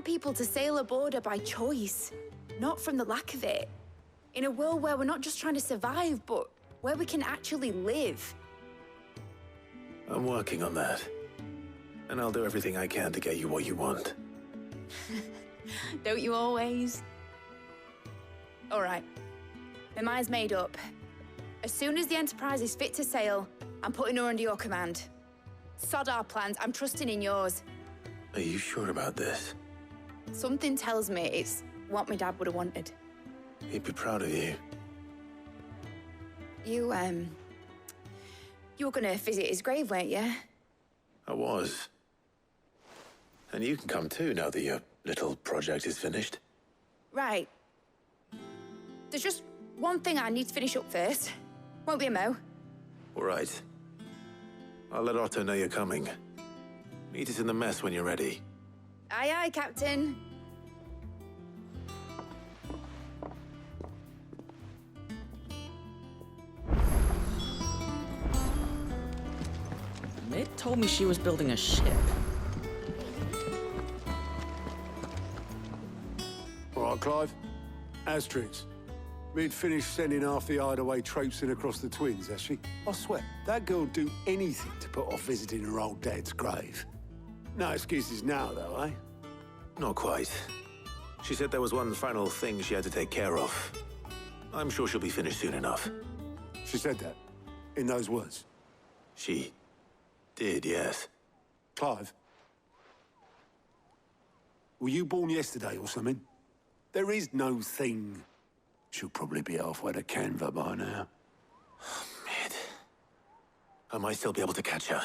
people to sail aboard her by choice, not from the lack of it. In a world where we're not just trying to survive, but where we can actually live. I'm working on that. And I'll do everything I can to get you what you want. Don't you always? All right. My mind's made up. As soon as the Enterprise is fit to sail, I'm putting her under your command. Sod our plans, I'm trusting in yours. Are you sure about this? Something tells me it's what my dad would have wanted. He'd be proud of you. You were gonna visit his grave, weren't you? I was. And you can come too now that your little project is finished. Right. There's just one thing I need to finish up first. Won't be a mo. All right. I'll let Otto know you're coming. Meet us in the mess when you're ready. Aye, aye, Captain. Mid told me she was building a ship. All right, Clive. Asterix. Mid finished sending half the hideaway traipsing across the Twins, has she? I swear, that girl'd do anything to put off visiting her old dad's grave. No excuses now, though, eh? Not quite. She said there was one final thing she had to take care of. I'm sure she'll be finished soon enough. She said that? In those words? She did, yes. Clive? Were you born yesterday or something? There is no thing. She'll probably be halfway to Canva by now. Mid. I might still be able to catch her.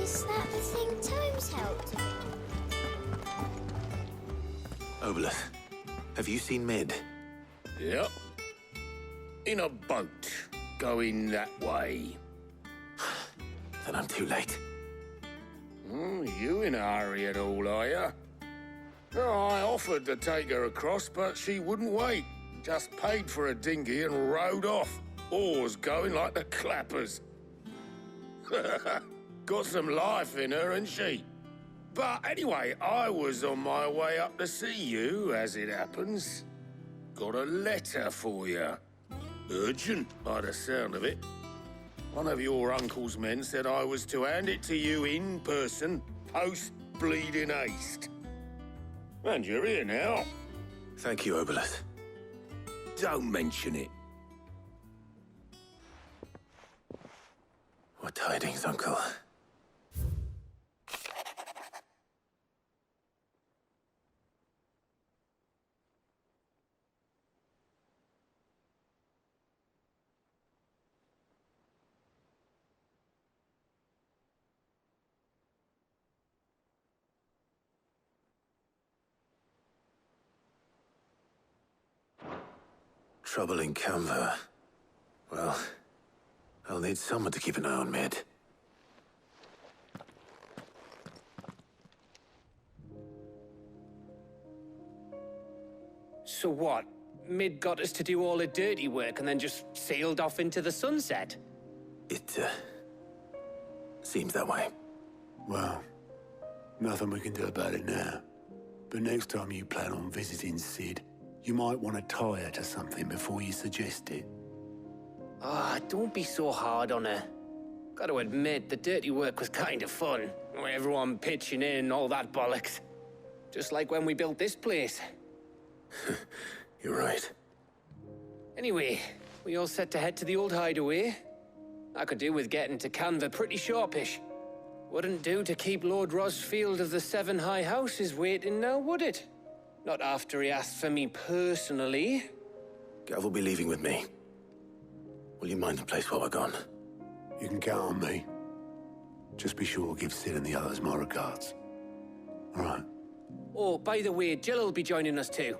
Is that the thing Tomes helped with? Obolus, have you seen Mid? Yep. In a boat, going that way. Then I'm too late. You in a hurry at all, are you? No, I offered to take her across, but she wouldn't wait. Just paid for a dinghy and rowed off. Oars going like the clappers. Got some life in her, ain't she? But anyway, I was on my way up to see you, as it happens. Got a letter for you. Urgent, by the sound of it. One of your uncle's men said I was to hand it to you in person, post-bleeding haste. And you're here now. Thank you, Obolus. Don't mention it. What tidings, Uncle? Trouble in Canva. Well, I'll need someone to keep an eye on Mid. So what? Mid got us to do all the dirty work and then just sailed off into the sunset? It, seems that way. Well, nothing we can do about it now. But next time you plan on visiting Sid, you might want to tie her to something before you suggest it. Ah, don't be so hard on her. Gotta admit, the dirty work was kind of fun. Everyone pitching in and all that bollocks. Just like when we built this place. You're right. Anyway, we all set to head to the old hideaway. I could do with getting to Canva pretty sharpish. Wouldn't do to keep Lord Rosfield of the Seven High Houses waiting now, would it? Not after he asked for me personally. Gav will be leaving with me. Will you mind the place while we're gone? You can count on me. Just be sure to give Sid and the others my regards. All right. Oh, by the way, Jill will be joining us too.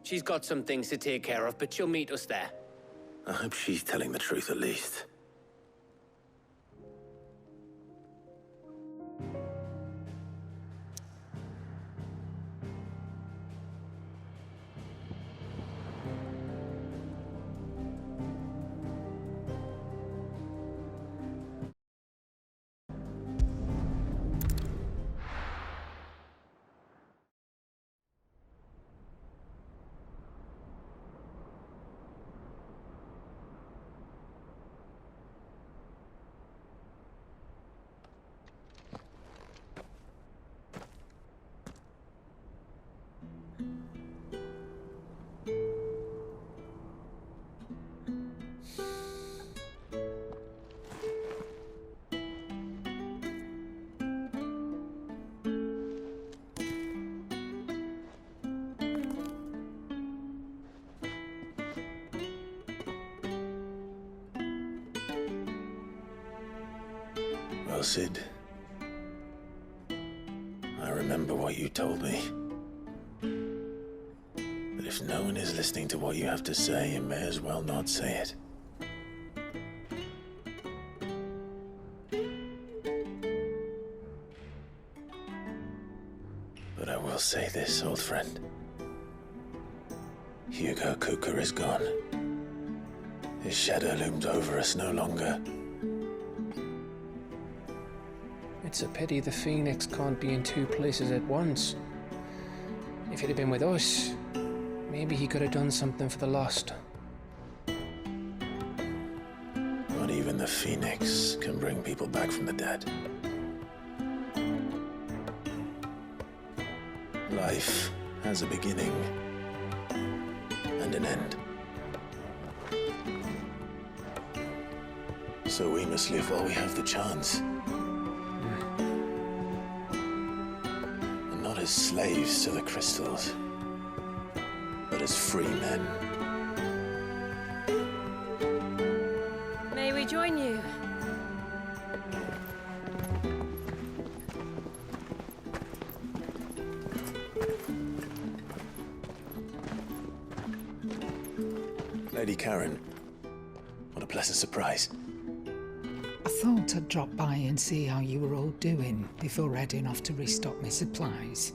She's got some things to take care of, but she'll meet us there. I hope she's telling the truth at least. Well, Sid, I remember what you told me. But if no one is listening to what you have to say, you may as well not say it. But I will say this, old friend. Hugo Cooker is gone. His shadow looms over us no longer. It's a pity the Phoenix can't be in two places at once. If he'd have been with us, maybe he could have done something for the lost. Not even the Phoenix can bring people back from the dead. Life has a beginning and an end. So we must live while we have the chance. And not as slaves to the crystals, but as free men. May we join you? Lady Karen, what a pleasant surprise. I thought I'd drop by and see how you were all doing before heading off to restock my supplies.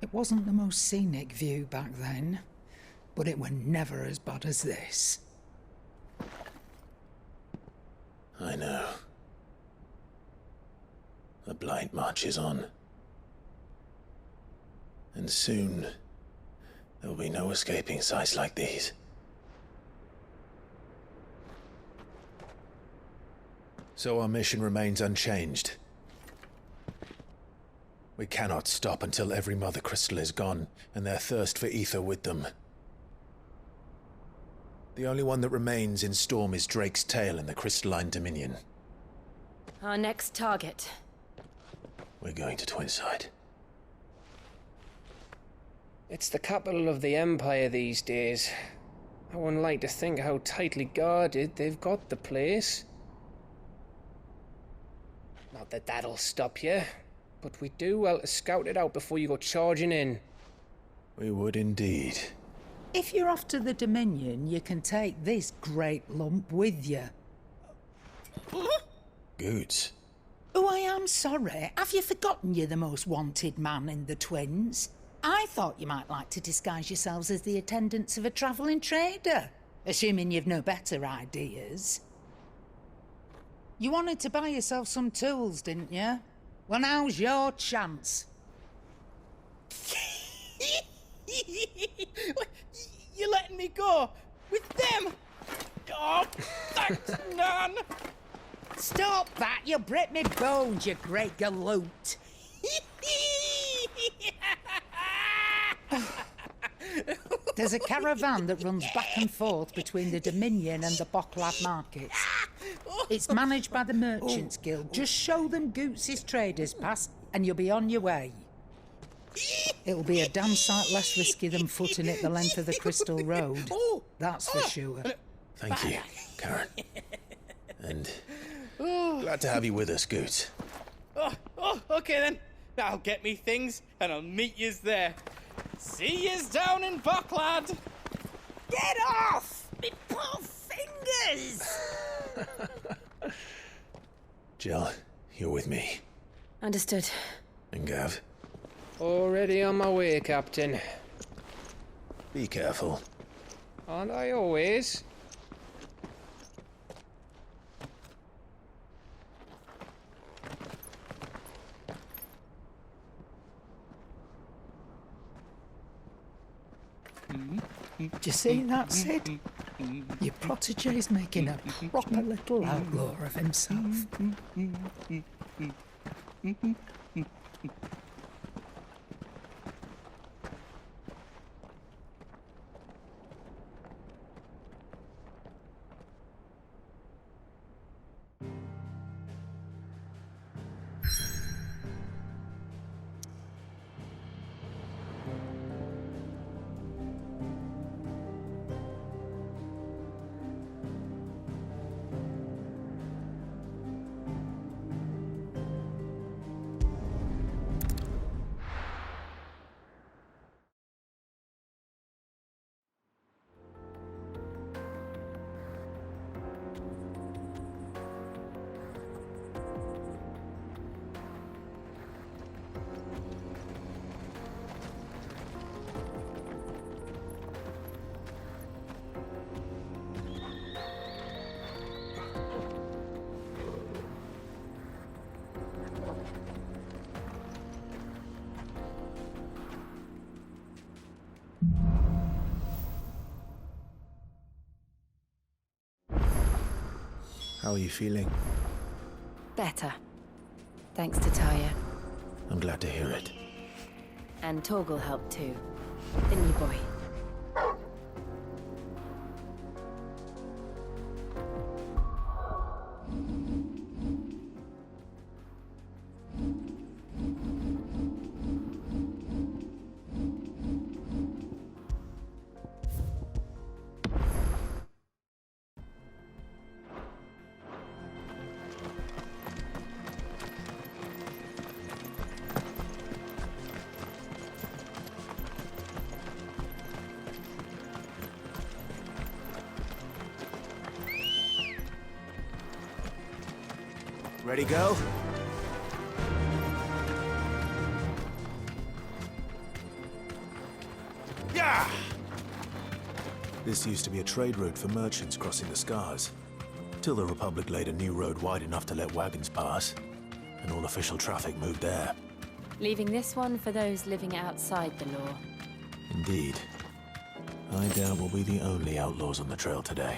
It wasn't the most scenic view back then, but it were never as bad as this. I know. The blight marches on. And soon, there will be no escaping sights like these. So our mission remains unchanged. We cannot stop until every Mother Crystal is gone, and their thirst for ether with them. The only one that remains in Storm is Drake's Tail in the Crystalline Dominion. Our next target. We're going to Twinside. It's the capital of the Empire these days. I wouldn't like to think how tightly guarded they've got the place. Not that that'll stop you. but we do well to scout it out before you go charging in. We would indeed. If you're off to the Dominion, you can take this great lump with you. Goods. Oh, I am sorry. Have you forgotten you're the most wanted man in the Twins? I thought you might like to disguise yourselves as the attendants of a travelling trader, assuming you've no better ideas. You wanted to buy yourself some tools, didn't you? Well, now's your chance. You're letting me go? With them? Oh, thanks, Nan! Stop that! You'll break me bones, you great galoot! There's a caravan that runs back and forth between the Dominion and the Bocklad markets. It's managed by the Merchants Guild. Just show them Goots' traders pass and you'll be on your way. It'll be a damn sight less risky than footing it the length of the Crystal Road. That's for sure. Thank you, Karen. And glad to have you with us, Goots. Okay then. I'll get me things and I'll meet yous there. See yous down in Bocklad. Get off! Me poor fingers! Jill, you're with me. Understood. And Gav? Already on my way, Captain. Be careful. Aren't I always? Do you see that, Sid? Your protege's making a proper little outlaw of himself. How are you feeling? Better. Thanks to Taya. I'm glad to hear it. And Torgal helped too. Didn't you, boy? Ready, go? Yeah! This used to be a trade route for merchants crossing the Scars. Till the Republic laid a new road wide enough to let wagons pass, and all official traffic moved there. Leaving this one for those living outside the law. Indeed. I doubt we'll be the only outlaws on the trail today.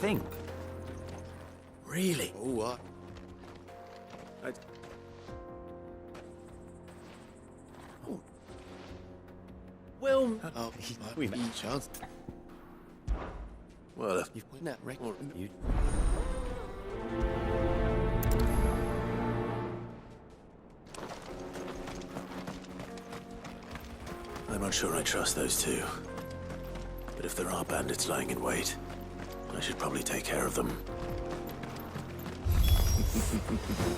think. Really? Oh, what? Well, we met each other. Well, You've won that record. You... I'm not sure I trust those two. But if there are bandits lying in wait, I should probably take care of them.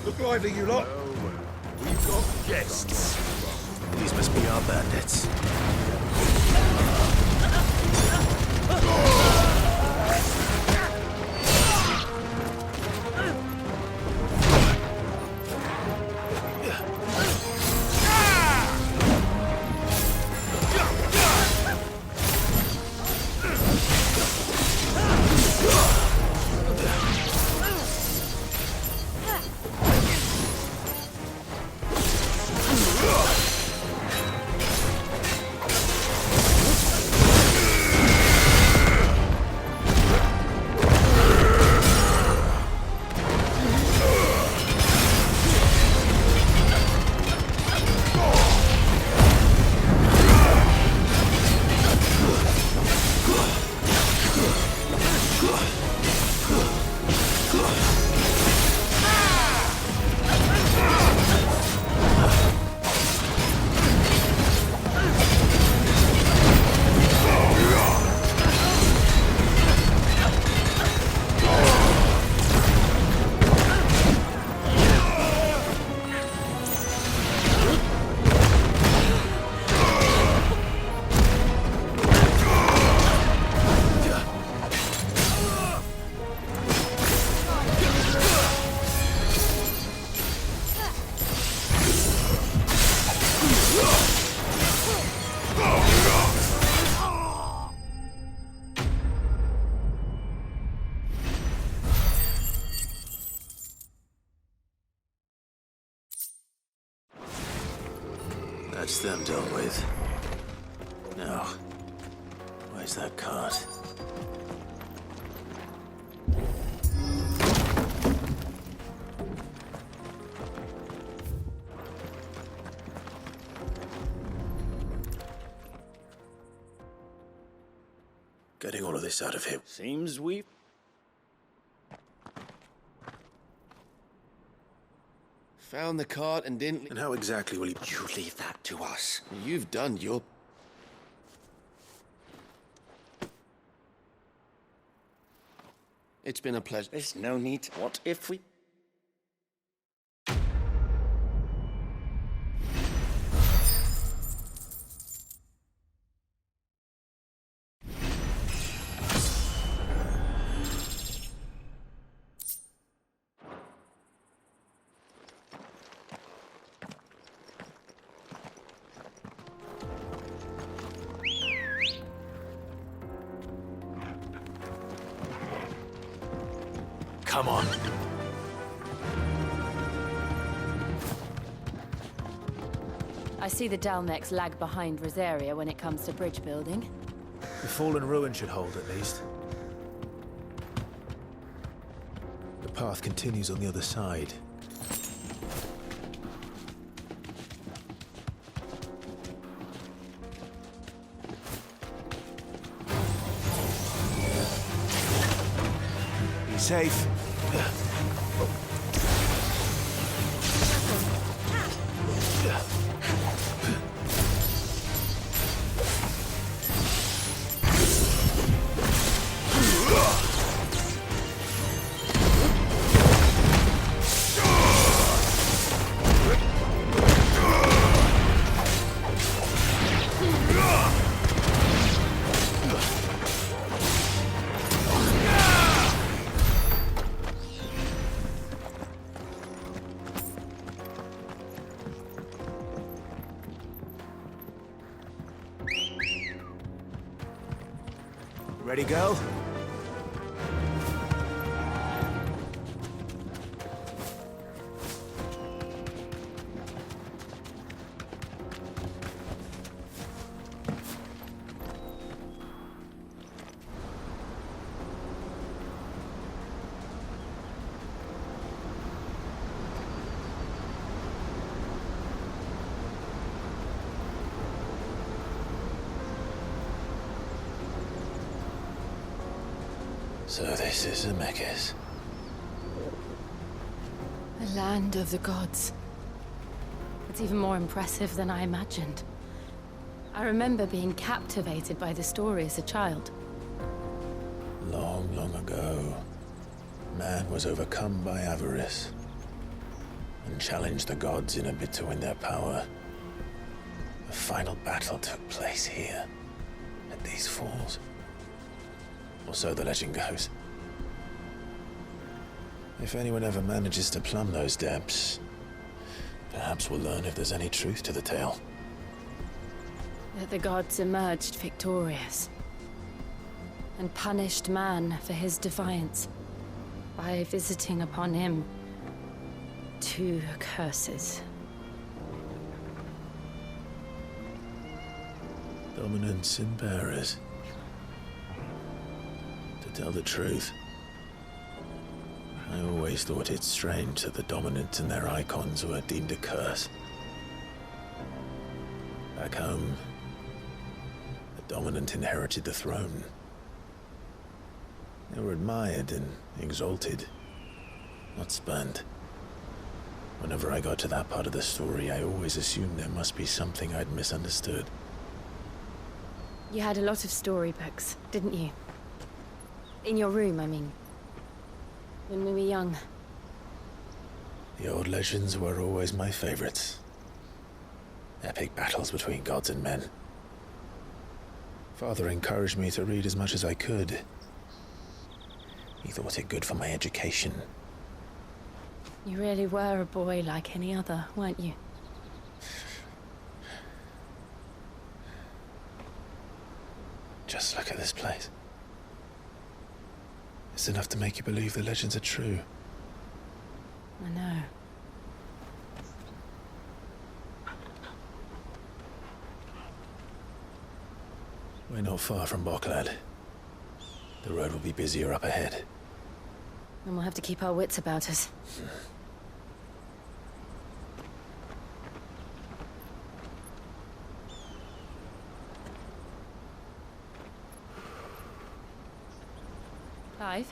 Look lively, you lot. We've got guests. These must be our bandits. That's them dealt with. Now, where's that cart? Getting all of this out of him. Seems we've... found the cart and didn't... And how exactly will you... You leave that to us. You've done your... It's been a pleasure. There's no need. What if we... Come on. I see the Dalmex lag behind Rosaria when it comes to bridge building. The fallen ruin should hold, at least. The path continues on the other side. Be safe. Ready, go? So this is Zemeckis. The land of the gods. It's even more impressive than I imagined. I remember being captivated by the story as a child. Long, long ago, man was overcome by avarice and challenged the gods in a bid to win their power. The final battle took place here, at these falls. Or so the legend goes. If anyone ever manages to plumb those depths, perhaps we'll learn if there's any truth to the tale. That the gods emerged victorious and punished man for his defiance by visiting upon him 2 curses. Dominance and bearers. To tell the truth, I always thought it strange that the dominant and their icons were deemed a curse. Back home, the dominant inherited the throne. They were admired and exalted, not spurned. Whenever I got to that part of the story, I always assumed there must be something I'd misunderstood. You had a lot of storybooks, didn't you? In your room, I mean. When we were young. The old legends were always my favorites. Epic battles between gods and men. Father encouraged me to read as much as I could. He thought it good for my education. You really were a boy like any other, weren't you? Just look at this place. It's enough to make you believe the legends are true. I know. We're not far from Boklad. The road will be busier up ahead. And we'll have to keep our wits about us. Clive?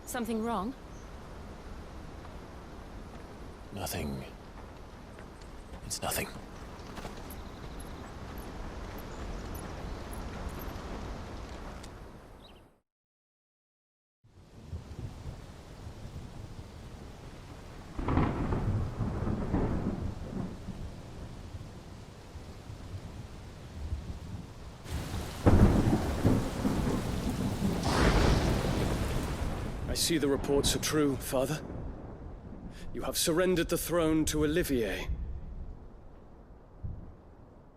Something wrong? Nothing. It's nothing. I see the reports are true, Father. You have surrendered the throne to Olivier.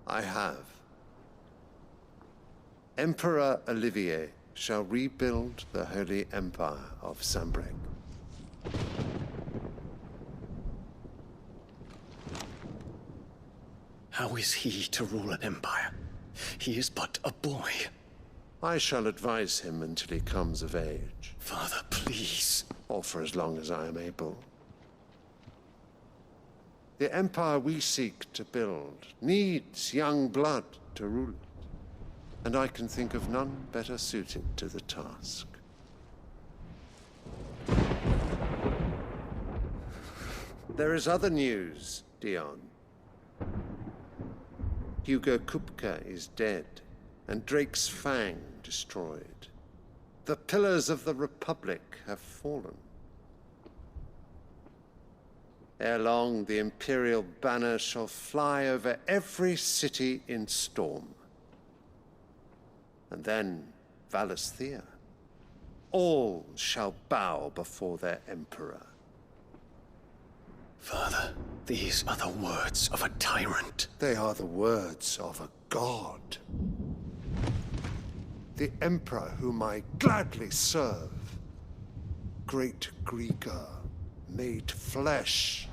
I have. Emperor Olivier shall rebuild the Holy Empire of Sambrec. How is he to rule an empire? He is but a boy. I shall advise him until he comes of age. Father, please. Or for as long as I am able. The empire we seek to build needs young blood to rule it, and I can think of none better suited to the task. There is other news, Dion. Hugo Kupka is dead, and Drake's Fang destroyed. The pillars of the Republic have fallen. Ere long, the Imperial banner shall fly over every city in Storm. And then, Valisthea. All shall bow before their Emperor. Father, these are the words of a tyrant. They are the words of a god. The Emperor whom I gladly serve. Great Greeker, made flesh.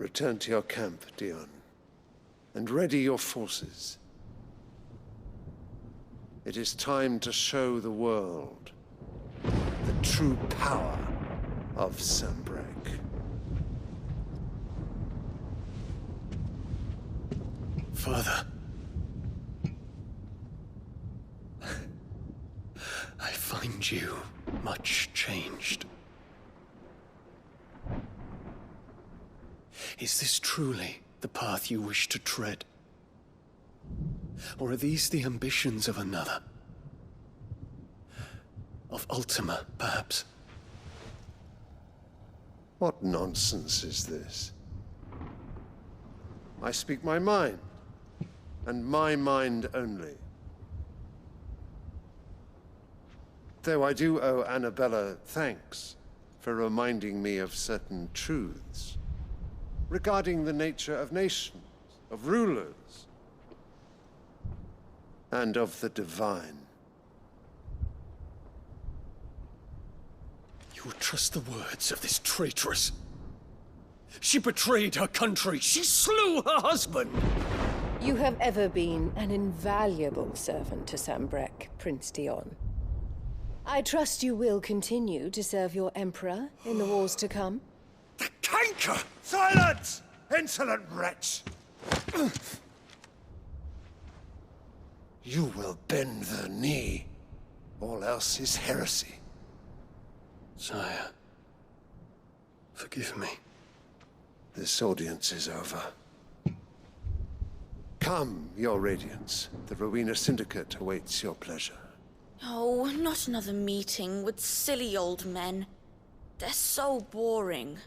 Return to your camp, Dion, and ready your forces. It is time to show the world the true power of Sanbreque. Father. I find you much changed. Is this truly the path you wish to tread? Or are these the ambitions of another? Of Ultima, perhaps? What nonsense is this? I speak my mind, and my mind only. Though I do owe Annabella thanks for reminding me of certain truths regarding the nature of nations, of rulers, and of the divine. You would trust the words of this traitress? She betrayed her country. She slew her husband. You have ever been an invaluable servant to Sanbreque, Prince Dion. I trust you will continue to serve your Emperor in the wars to come. The canker! Silence! Insolent wretch! You will bend the knee. All else is heresy. Sire, forgive me. This audience is over. Come, your Radiance. The Rowena Syndicate awaits your pleasure. Oh, not another meeting with silly old men. They're so boring.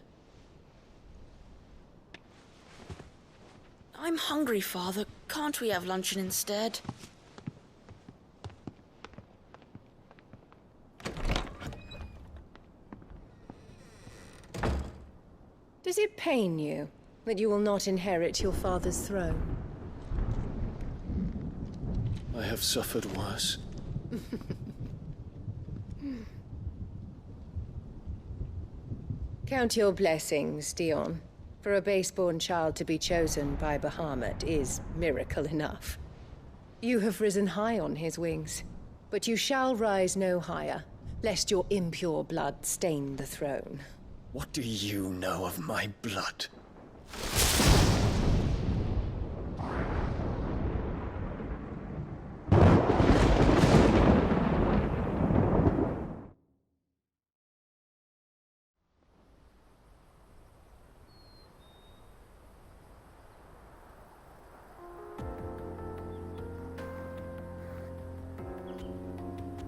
I'm hungry, Father. Can't we have luncheon instead? Does it pain you that you will not inherit your father's throne? I have suffered worse. Count your blessings, Dion. For a base-born child to be chosen by Bahamut is miracle enough. You have risen high on his wings, but you shall rise no higher, lest your impure blood stain the throne. What do you know of my blood?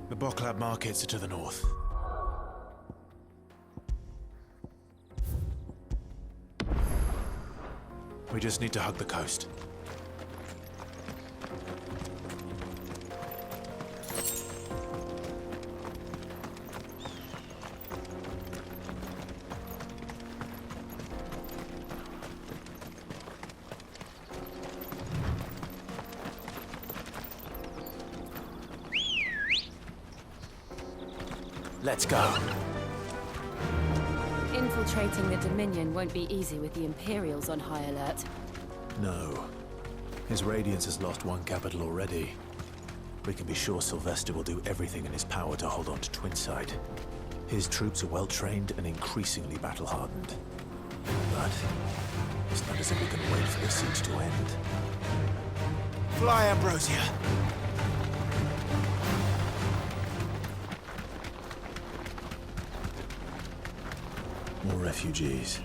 The Boklab markets are to the north. We just need to hug the coast. Let's go. Infiltrating the Dominion won't be easy with the Imperials on high alert. No. His Radiance has lost one capital already. We can be sure Sylvester will do everything in his power to hold on to Twinside. His troops are well-trained and increasingly battle-hardened. But it's not as if we can wait for the siege to end. Fly, Ambrosia! More refugees.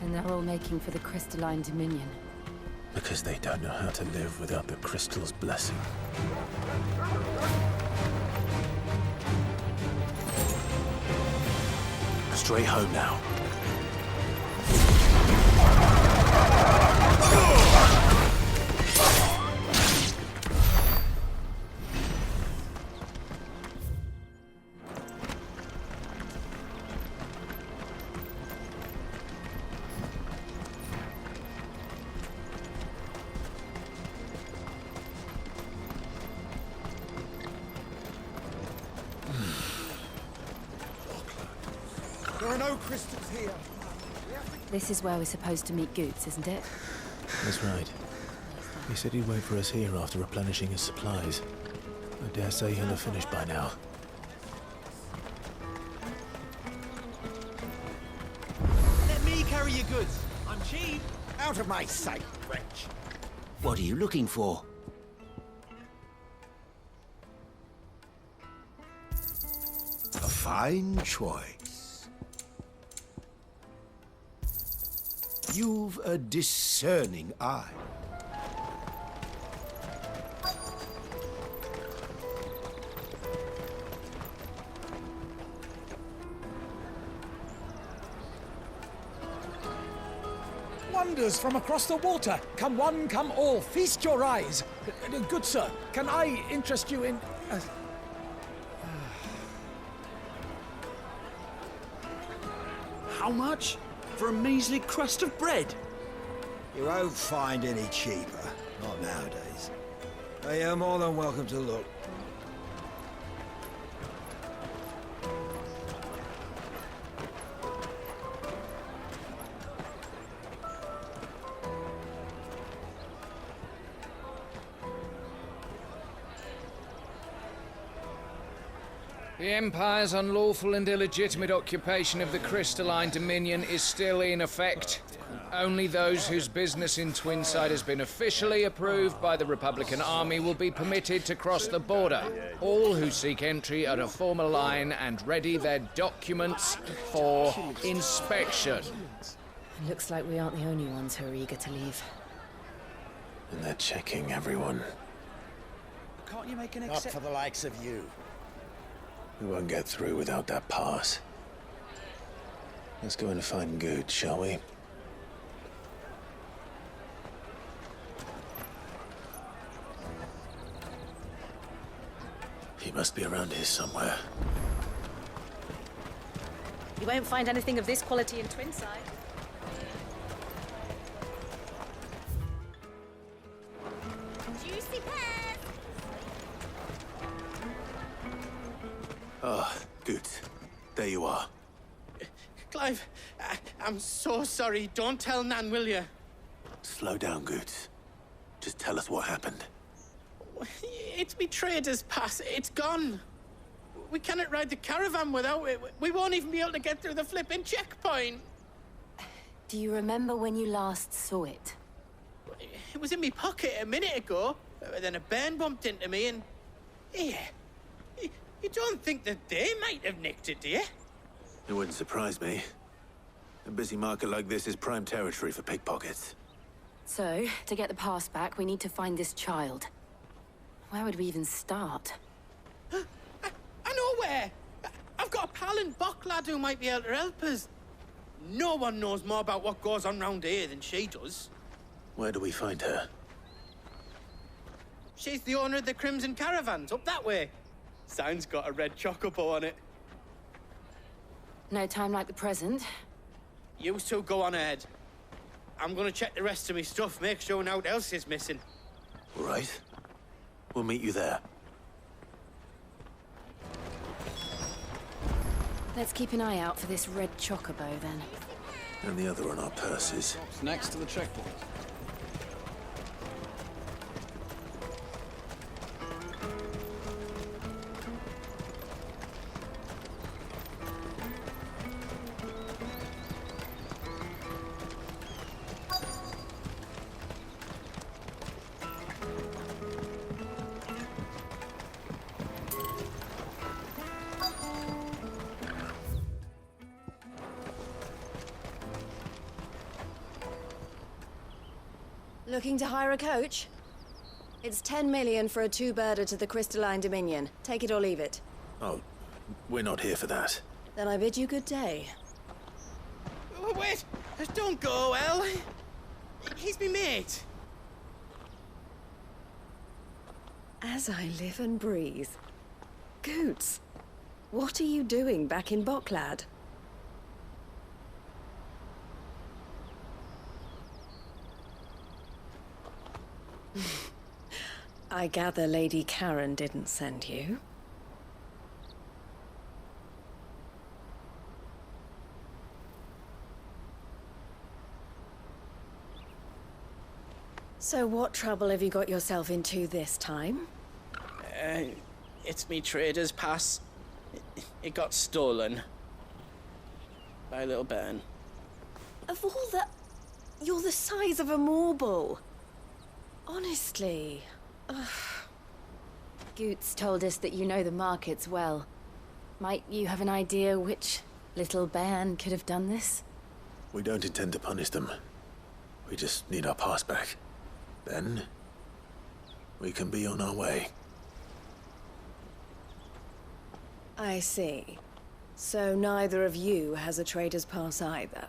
And they're all making for the Crystalline Dominion. Because they don't know how to live without the Crystal's blessing. Straight home now. There are no crystals here. We have to This is where we're supposed to meet Goots, isn't it? That's right. He said he'd wait for us here after replenishing his supplies. I dare say he'll have finished by now. Let me carry your goods. I'm cheap. Out of my sight, wretch. What are you looking for? A fine choice. You've a discerning eye. Wonders from across the water. Come one, come all. Feast your eyes. Good sir, can I interest you in... How much? For a measly crust of bread? You won't find any cheaper. Not nowadays. You're more than welcome to look. The Empire's unlawful and illegitimate occupation of the crystalline dominion is still in effect. Only those whose business in Twinside has been officially approved by the Republican Army will be permitted to cross the border. All who seek entry are to form a line and ready their documents for inspection. It looks like we aren't the only ones who are eager to leave. And they're checking everyone. Can't you make an exception? Not for the likes of you. We won't get through without that pass. Let's go and find Good, shall we? He must be around here somewhere. You won't find anything of this quality in Twinside. Juicy pears! Ah, good. There you are. Clive, I'm so sorry. Don't tell Nan, will you? Slow down, Goots. Just tell us what happened. It's me trader's pass. It's gone. We cannot ride the caravan without it. We won't even be able to get through the flipping checkpoint. Do you remember when you last saw it? It was in my pocket a minute ago. Then a bairn bumped into me and... Yeah. You don't think that they might have nicked it, do you? It wouldn't surprise me. A busy market like this is prime territory for pickpockets. So, to get the pass back, we need to find this child. Where would we even start? I know where! I've got a pal in Bocklad who might be able to help us. No one knows more about what goes on round here than she does. Where do we find her? She's the owner of the Crimson Caravans, up that way. Sign's got a red chocobo on it. No time like the present. You two go on ahead. I'm gonna check the rest of my stuff, make sure naught else is missing. All right. We'll meet you there. Let's keep an eye out for this red chocobo, then. And the other on our purses. It's next to the checkpoint. Looking to hire a coach? It's 10 million for a two-birder to the Crystalline Dominion. Take it or leave it. Oh, we're not here for that. Then I bid you good day. Wait! Don't go, El. He's me mate. As I live and breathe. Goots, what are you doing back in Bocklad? I gather Lady Karen didn't send you. So what trouble have you got yourself into this time? It's me trader's pass. It got stolen. By a little bairn. Of all the... You're the size of a marble. Honestly. Ugh. Goots told us that you know the markets well. Might you have an idea which little bairn could have done this? We don't intend to punish them. We just need our pass back. Then, we can be on our way. I see. So neither of you has a trader's pass either.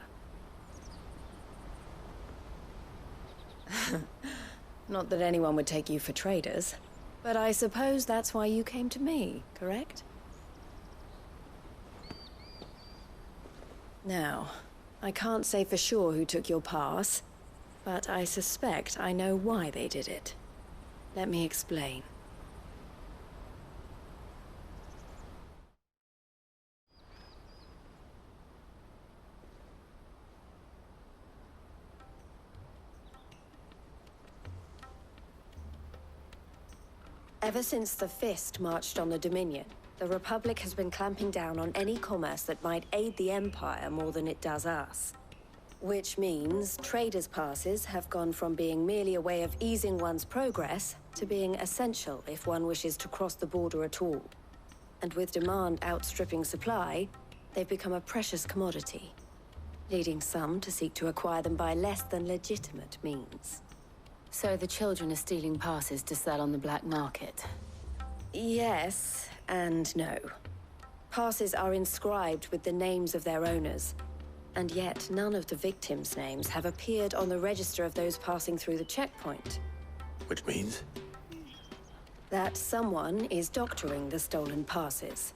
Not that anyone would take you for traders, but I suppose that's why you came to me, correct? Now, I can't say for sure who took your pass, but I suspect I know why they did it. Let me explain. Ever since the Fist marched on the Dominion, the Republic has been clamping down on any commerce that might aid the Empire more than it does us. Which means traders' passes have gone from being merely a way of easing one's progress to being essential if one wishes to cross the border at all. And with demand outstripping supply, they've become a precious commodity, leading some to seek to acquire them by less than legitimate means. So the children are stealing passes to sell on the black market? Yes and no. Passes are inscribed with the names of their owners, and yet none of the victims' names have appeared on the register of those passing through the checkpoint. Which means? That someone is doctoring the stolen passes.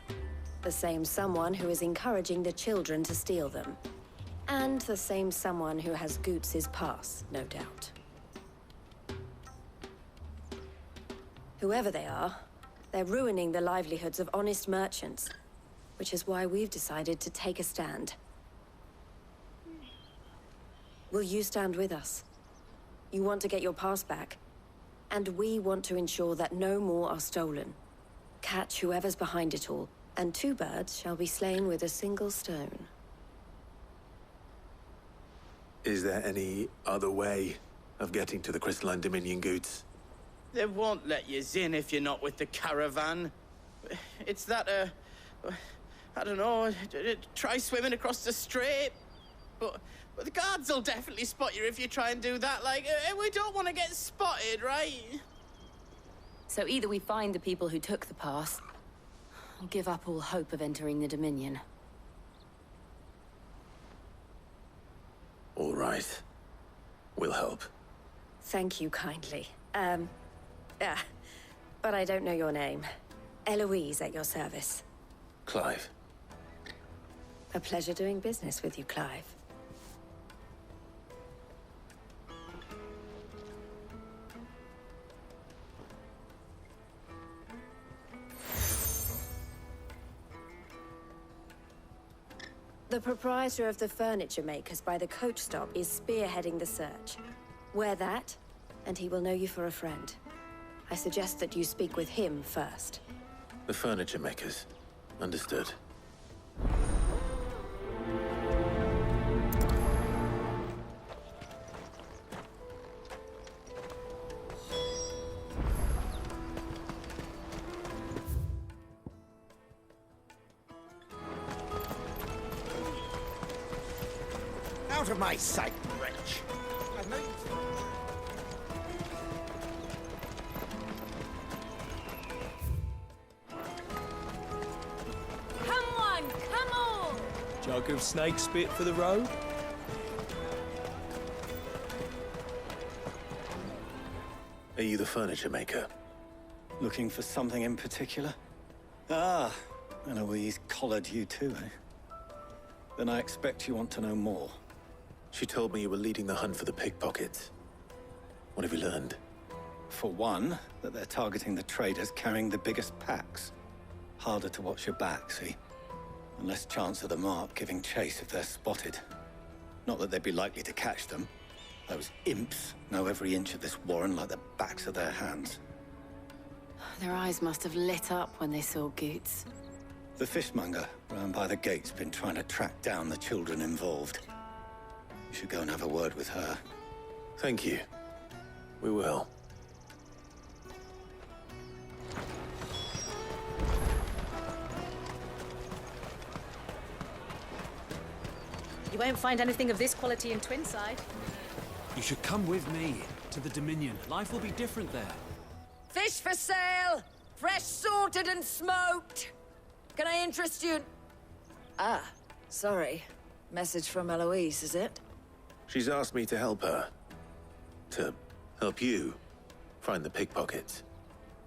The same someone who is encouraging the children to steal them. And the same someone who has Goots' pass, no doubt. Whoever they are, they're ruining the livelihoods of honest merchants, which is why we've decided to take a stand. Will you stand with us? You want to get your pass back, and we want to ensure that no more are stolen. Catch whoever's behind it all, and two birds shall be slain with a single stone. Is there any other way of getting to the Crystalline Dominion, Goots? They won't let you in if you're not with the caravan. It's that, I don't know, try swimming across the strait. But the guards will definitely spot you if you try and do that. Like, we don't want to get spotted, right? So either we find the people who took the pass, or give up all hope of entering the Dominion. All right. We'll help. Thank you kindly. But I don't know your name. Eloise at your service. Clive. A pleasure doing business with you, Clive. The proprietor of the furniture makers by the coach stop is spearheading the search. Wear that, and he will know you for a friend. I suggest that you speak with him first. The furniture makers. Understood. Out of my sight, wretch! I know you... Jug of snake spit for the road? Are you the furniture maker? Looking for something in particular? Ah, Eloise collared you too, eh? Then I expect you want to know more. She told me you were leading the hunt for the pickpockets. What have you learned? For one, that they're targeting the traders carrying the biggest packs. Harder to watch your back, see? And less chance of the mark giving chase if they're spotted. Not that they'd be likely to catch them. Those imps know every inch of this warren like the backs of their hands. Their eyes must have lit up when they saw Goots. The fishmonger round by the gate's been trying to track down the children involved. You should go and have a word with her. Thank you. We will. You won't find anything of this quality in Twinside. You should come with me to the Dominion. Life will be different there. Fish for sale! Fresh sorted and smoked! Can I interest you? Ah, sorry. Message from Eloise, is it? She's asked me to help her. To help you find the pickpockets.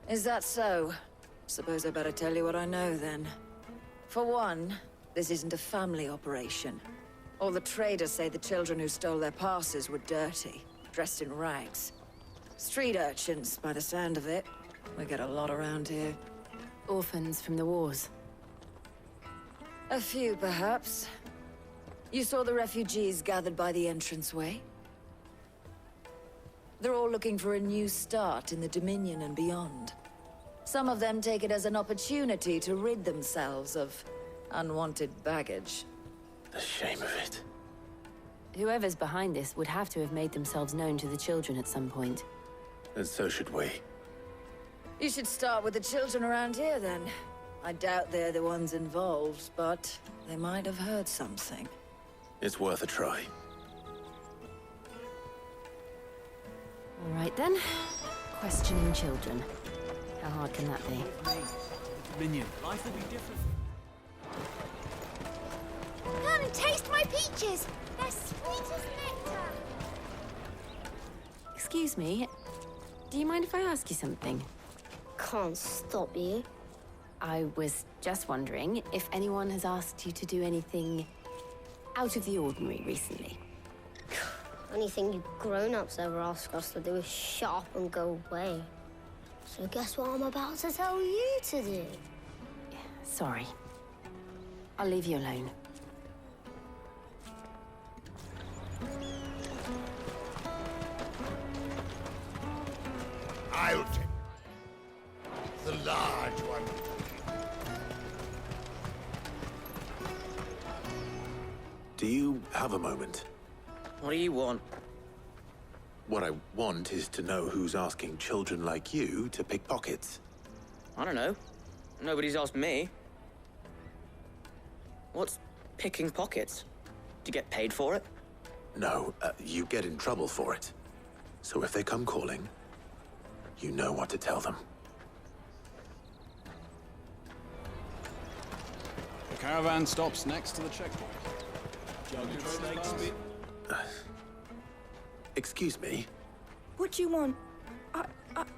Is that so? Suppose I better tell you what I know, then. For one, this isn't a family operation. All the traders say the children who stole their passes were dirty, dressed in rags. Street urchins, by the sound of it. We get a lot around here. Orphans from the wars. A few, perhaps. You saw the refugees gathered by the entranceway? They're all looking for a new start in the Dominion and beyond. Some of them take it as an opportunity to rid themselves of unwanted baggage. The shame of it. Whoever's behind this would have to have made themselves known to the children at some point. And so should we. You should start with the children around here, then. I doubt they're the ones involved, but they might have heard something. It's worth a try. All right, then. Questioning children. How hard can that be? Dominion. Life will be different. Come and taste my peaches! They're sweet as nectar! Excuse me, do you mind if I ask you something? Can't stop you. I was just wondering if anyone has asked you to do anything out of the ordinary recently. Anything you grown-ups ever ask us to do is shut up and go away. So guess what I'm about to tell you to do? Sorry. I'll leave you alone. I'll take the large one. Do you have a moment? What do you want? What I want is to know who's asking children like you to pick pockets. I don't know. Nobody's asked me. What's picking pockets? Do you get paid for it? No, you get in trouble for it. So if they come calling, you know what to tell them. The caravan stops next to the checkpoint. Excuse me? What do you want?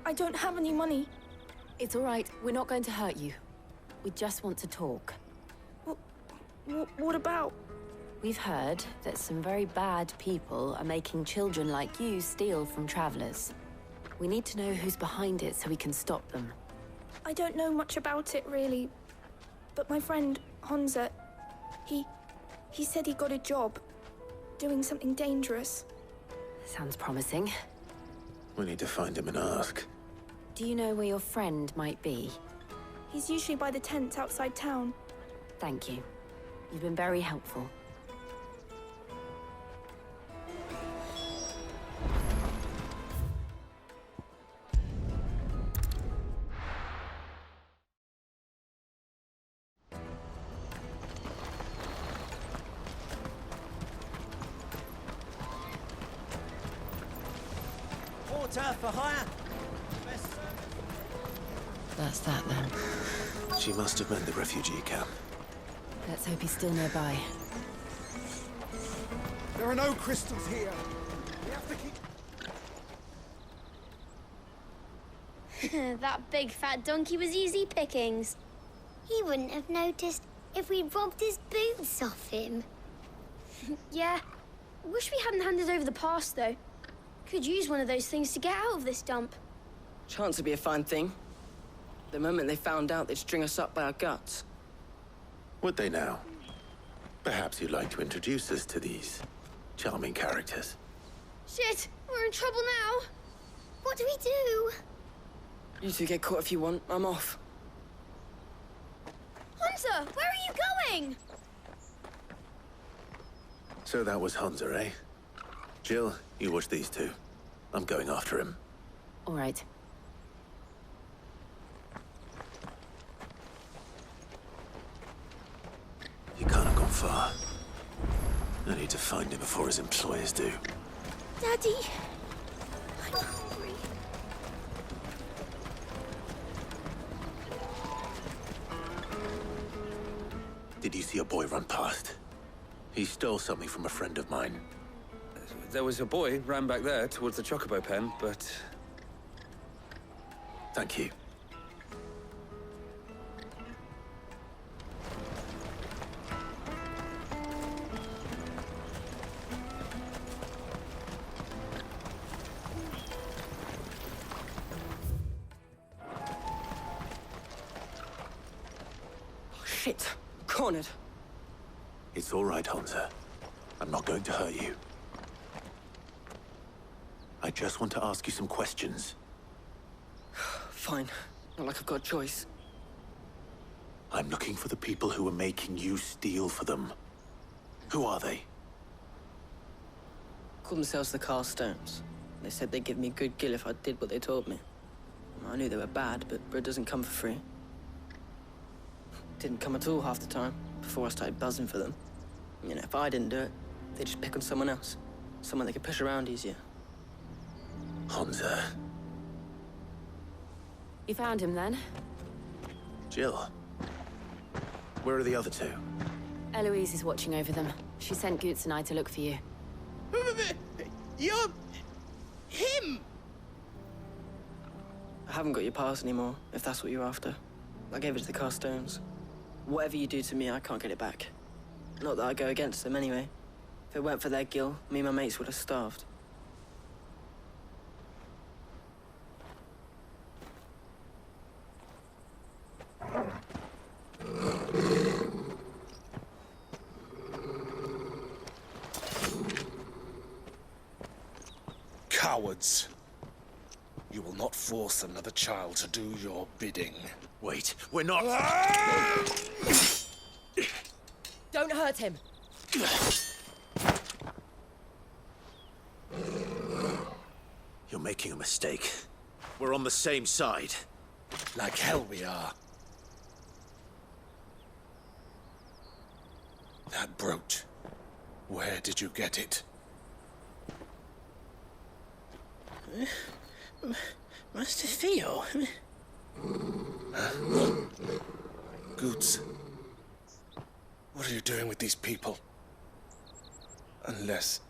I don't have any money. It's all right. We're not going to hurt you. We just want to talk. What about? We've heard that some very bad people are making children like you steal from travelers. We need to know who's behind it so we can stop them. I don't know much about it, really. But my friend, Honza, he said he got a job doing something dangerous. Sounds promising. We need to find him and ask. Do you know where your friend might be? He's usually by the tents outside town. Thank you. You've been very helpful. Porter for hire. That's that then. She must have meant the refugee camp. Let's hope he's still nearby. There are no crystals here. We have to keep... That big fat donkey was easy pickings. He wouldn't have noticed if we'd robbed his boots off him. Yeah. Wish we hadn't handed over the pass, though. Could use one of those things to get out of this dump. Chance to be a fine thing. The moment they found out, they'd string us up by our guts. Would they now? Perhaps you'd like to introduce us to these charming characters. Shit, we're in trouble now. What do we do? You two get caught if you want. I'm off. Hunter, where are you going? So that was Hunter, eh? Jill, you watch these two. I'm going after him. All right. He can't have gone far. I need to find him before his employers do. Daddy, I'm hungry. Did you see a boy run past? He stole something from a friend of mine. There was a boy ran back there towards the chocobo pen, but... Thank you. Shit. Cornered. It's all right, Hunter. I'm not going to hurt you. I just want to ask you some questions. Fine. Not like I've got a choice. I'm looking for the people who are making you steal for them. Who are they? Call themselves the Carstones. They said they'd give me good gill if I did what they told me. I knew they were bad, but bread doesn't come for free. Didn't come at all half the time, before I started buzzing for them. You know, if I didn't do it, they'd just pick on someone else. Someone they could push around easier. Hunter. You found him then? Jill. Where are the other two? Eloise is watching over them. She sent Goots and I to look for you. You're... him! I haven't got your pass anymore, if that's what you're after. I gave it to the Carstones. Whatever you do to me, I can't get it back. Not that I go against them anyway. If it weren't for their gill, me and my mates would have starved. Cowards. You will not force another child to do your bidding. Wait, we're not... Don't hurt him. You're making a mistake. We're on the same side. Like hell we are. That brooch. Where did you get it? Master Theo? Goots. What are you doing with these people? Unless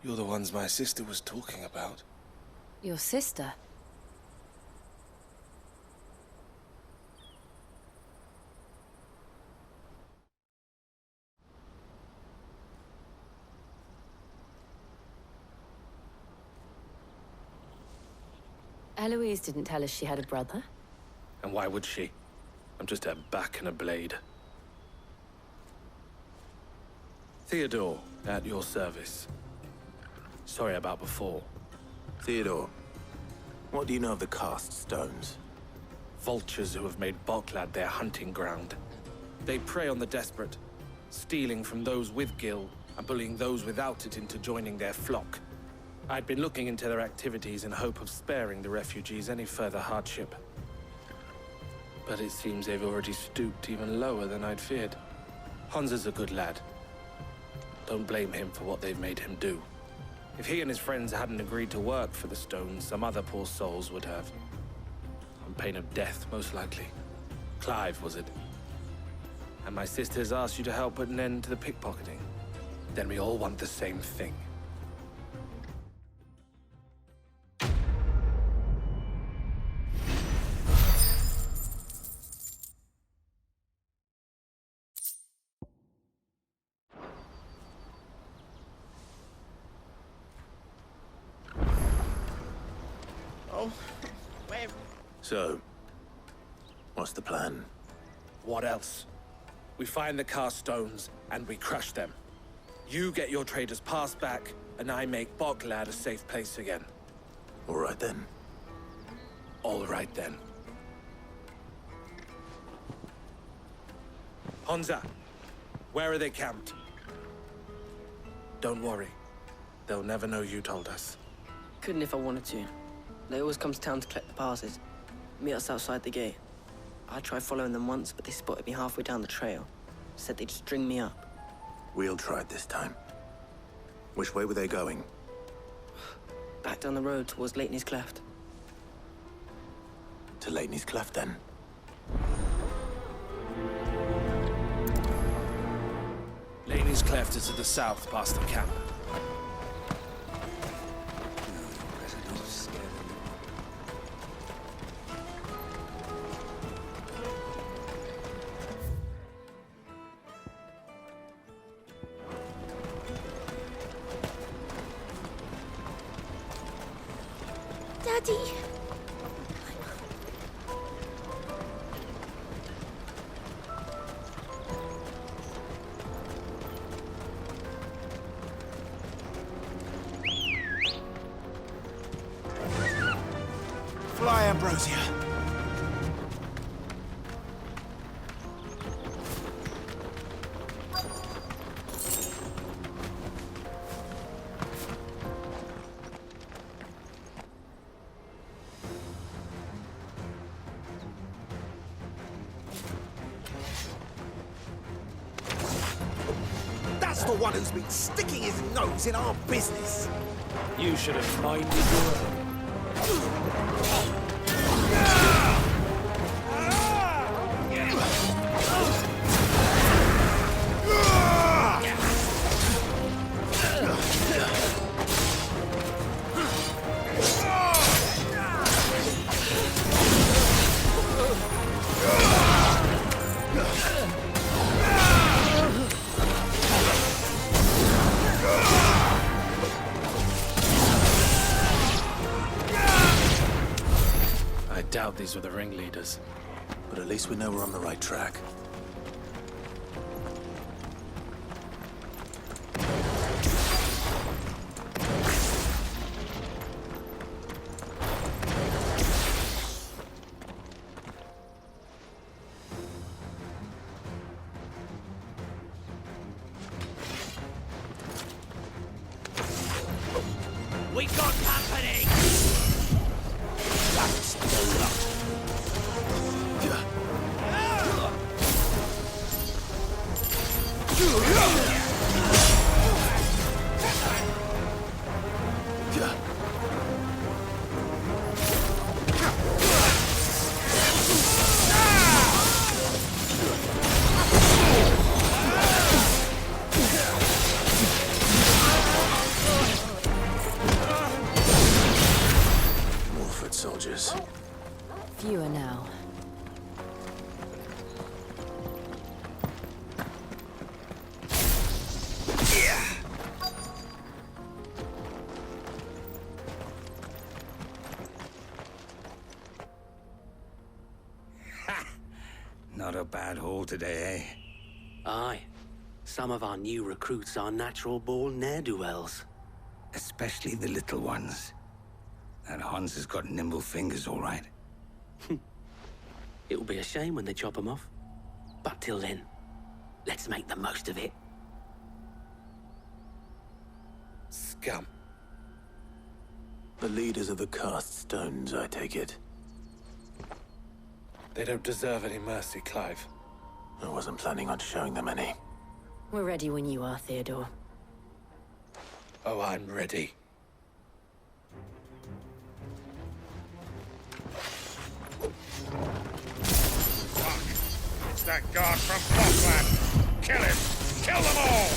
you're the ones my sister was talking about. Your sister? Eloise didn't tell us she had a brother. And why would she? I'm just her back and a blade. Theodore, at your service. Sorry about before. Theodore, what do you know of the Cast Stones? Vultures who have made Boklad their hunting ground. They prey on the desperate, stealing from those with gill and bullying those without it into joining their flock. I'd been looking into their activities in hope of sparing the refugees any further hardship. But it seems they've already stooped even lower than I'd feared. Hunter's a good lad. Don't blame him for what they've made him do. If he and his friends hadn't agreed to work for the Stones, some other poor souls would have. On pain of death, most likely. Clive, was it? And my sisters asked you to help put an end to the pickpocketing. Then we all want the same thing. So, what's the plan? What else? We find the Carstones and we crush them. You get your trader's pass back, and I make Boklad a safe place again. All right then. All right then. Honza, where are they camped? Don't worry. They'll never know you told us. Couldn't if I wanted to. They always come to town to collect the passes. Meet us outside the gate. I tried following them once, but they spotted me halfway down the trail. Said they'd string me up. We'll try it this time. Which way were they going? Back down the road towards Leitney's Cleft. To Leitney's Cleft, then. Leitney's Cleft is to the south, past the camp. Daddy! Fly, Ambrosia. That's the one who's been sticking his nose in our business. You should have minded your own. I doubt these were the ringleaders. But at least we know we're on the right track. We got company! That's the lot. More foot soldiers. Fewer now. Not a bad haul today, eh? Aye. Some of our new recruits are natural-born ne'er-do-wells. Especially the little ones. That Hans has got nimble fingers, all right. It'll be a shame when they chop them off. But till then, let's make the most of it. Scum. The leaders of the cast stones, I take it. They don't deserve any mercy, Clive. I wasn't planning on showing them any. We're ready when you are, Theodore. Oh, I'm ready. Fuck! It's that guard from Boklad! Kill him! Kill them all!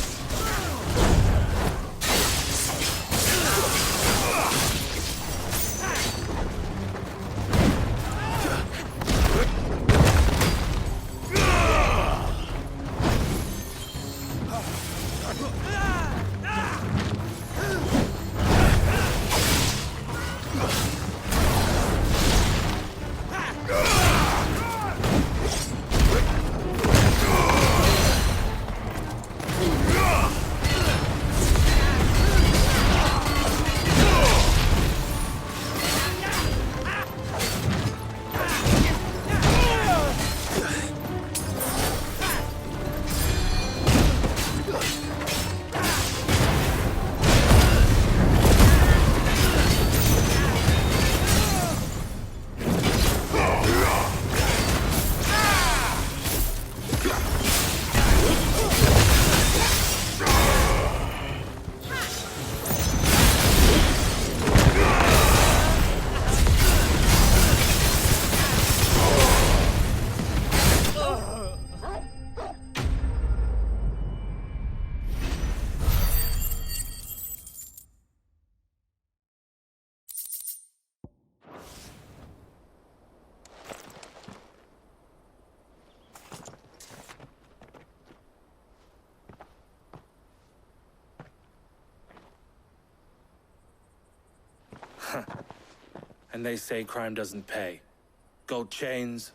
And they say crime doesn't pay. Gold chains,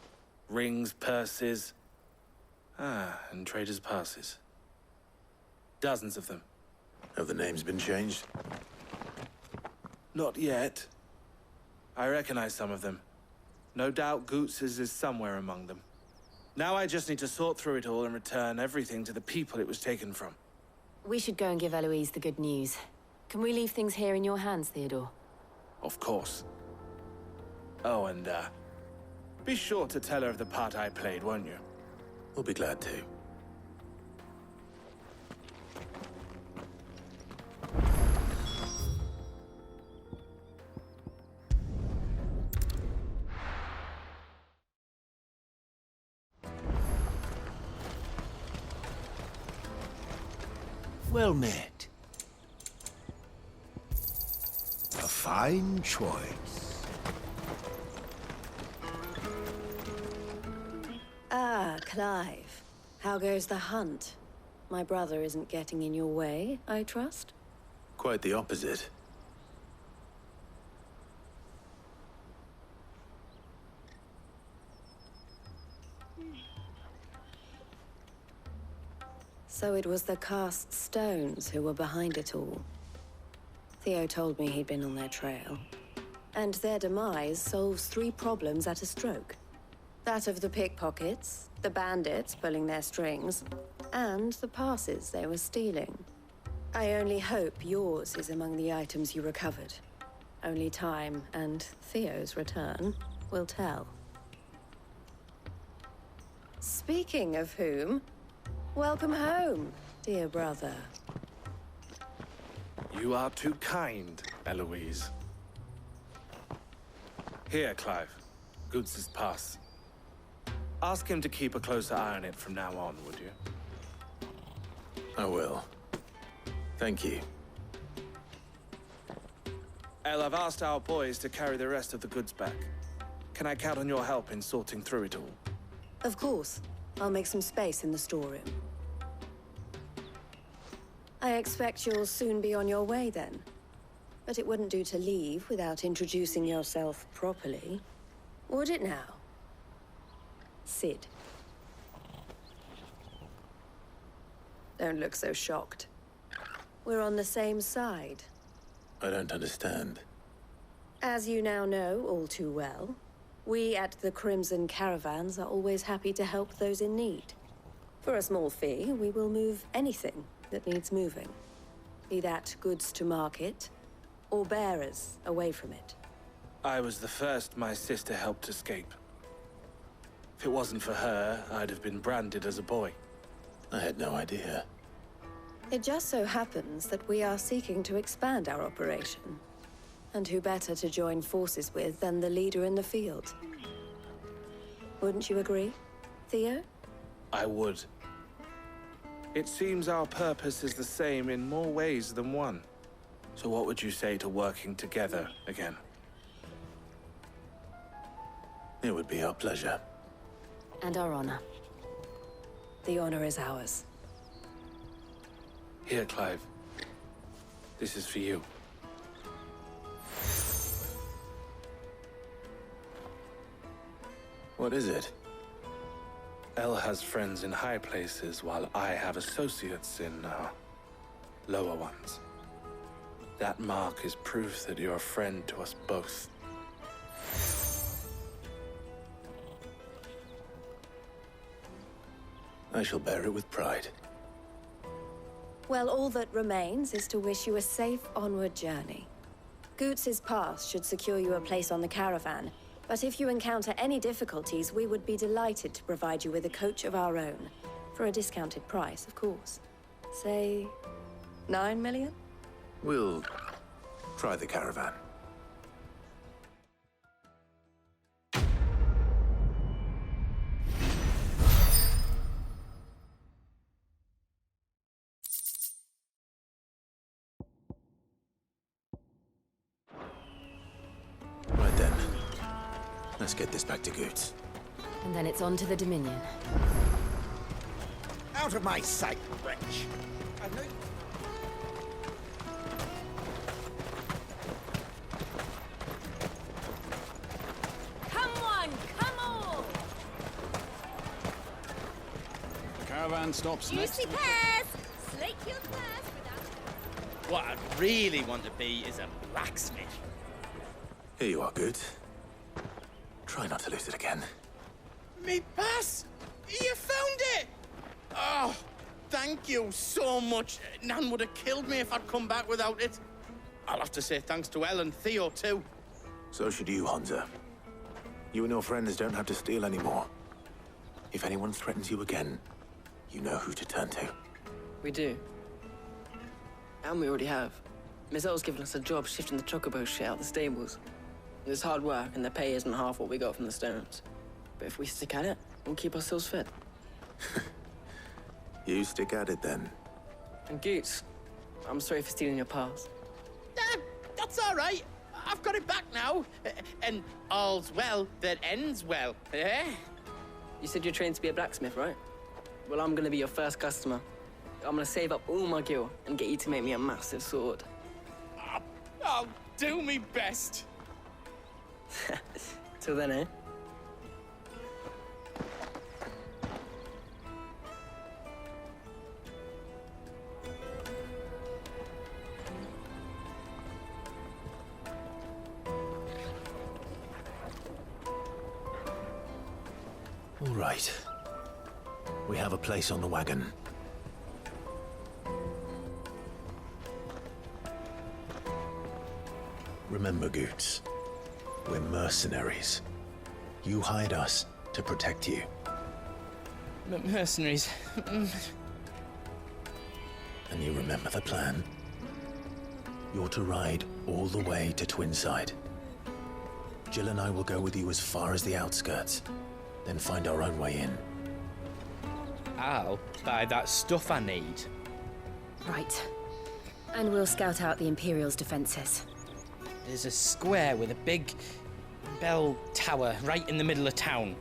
rings, purses. And traders' passes. Dozens of them. Have the names been changed? Not yet. I recognize some of them. No doubt Goots's is somewhere among them. Now I just need to sort through it all and return everything to the people it was taken from. We should go and give Eloise the good news. Can we leave things here in your hands, Theodore? Of course. Oh, and, be sure to tell her of the part I played, won't you? We'll be glad to. Well met. A fine choice. Ah, Clive. How goes the hunt? My brother isn't getting in your way, I trust? Quite the opposite. So it was the cast stones who were behind it all. Theo told me he'd been on their trail. And their demise solves 3 problems at a stroke. That of the pickpockets, the bandits pulling their strings, and the passes they were stealing. I only hope yours is among the items you recovered. Only time and Theo's return will tell. Speaking of whom, welcome home, dear brother. You are too kind, Eloise. Here, Clive. Goots's pass. Ask him to keep a closer eye on it from now on, would you? I will. Thank you. El, I've asked our boys to carry the rest of the goods back. Can I count on your help in sorting through it all? Of course. I'll make some space in the storeroom. I expect you'll soon be on your way then. But it wouldn't do to leave without introducing yourself properly. Would it now? Sid. Don't look so shocked. We're on the same side. I don't understand. As you now know all too well, we at the Crimson Caravans are always happy to help those in need. For a small fee, we will move anything that needs moving. Be that goods to market, or bearers away from it. I was the first my sister helped escape. If it wasn't for her, I'd have been branded as a boy. I had no idea. It just so happens that we are seeking to expand our operation. And who better to join forces with than the leader in the field? Wouldn't you agree, Theo? I would. It seems our purpose is the same in more ways than one. So what would you say to working together again? It would be our pleasure. And our honor. The honor is ours. Here, Clive. This is for you. What is it? El has friends in high places, while I have associates in, lower ones. That mark is proof that you're a friend to us both. I shall bear it with pride. Well, all that remains is to wish you a safe onward journey. Goots's pass should secure you a place on the caravan, but if you encounter any difficulties, we would be delighted to provide you with a coach of our own. For a discounted price, of course. Say, 9 million? We'll try the caravan. Right then. Let's get this back to Goots. And then it's on to the Dominion. Out of my sight, wretch! caravan stops next to the... Slake your thirst without... What I really want to be is a blacksmith. Here you are, Goots. Try not to lose it again. Me pass! You found it! Oh, thank you so much. Nan would have killed me if I'd come back without it. I'll have to say thanks to Elle and Theo, too. So should you, Hansa. You and your friends don't have to steal anymore. If anyone threatens you again, you know who to turn to. We do. And we already have. Miss Earl's given us a job shifting the chocobo shit out the stables. It's hard work, and the pay isn't half what we got from the Stones. But if we stick at it, we'll keep ourselves fit. You stick at it, then. And Goots, I'm sorry for stealing your pass. That's all right. I've got it back now. And all's well that ends well. Eh? You said you're trained to be a blacksmith, right? Well, I'm gonna be your first customer. I'm gonna save up all my gil and get you to make me a massive sword. I'll do me best. Till then, eh? All right. We have a place on the wagon. Remember, Goots, we're mercenaries. You hired us to protect you. Mercenaries. And you remember the plan? You're to ride all the way to Twinside. Jill and I will go with you as far as the outskirts, then find our own way in. I'll buy that stuff I need. Right. And we'll scout out the Imperial's defenses. There's a square with a big bell tower right in the middle of town.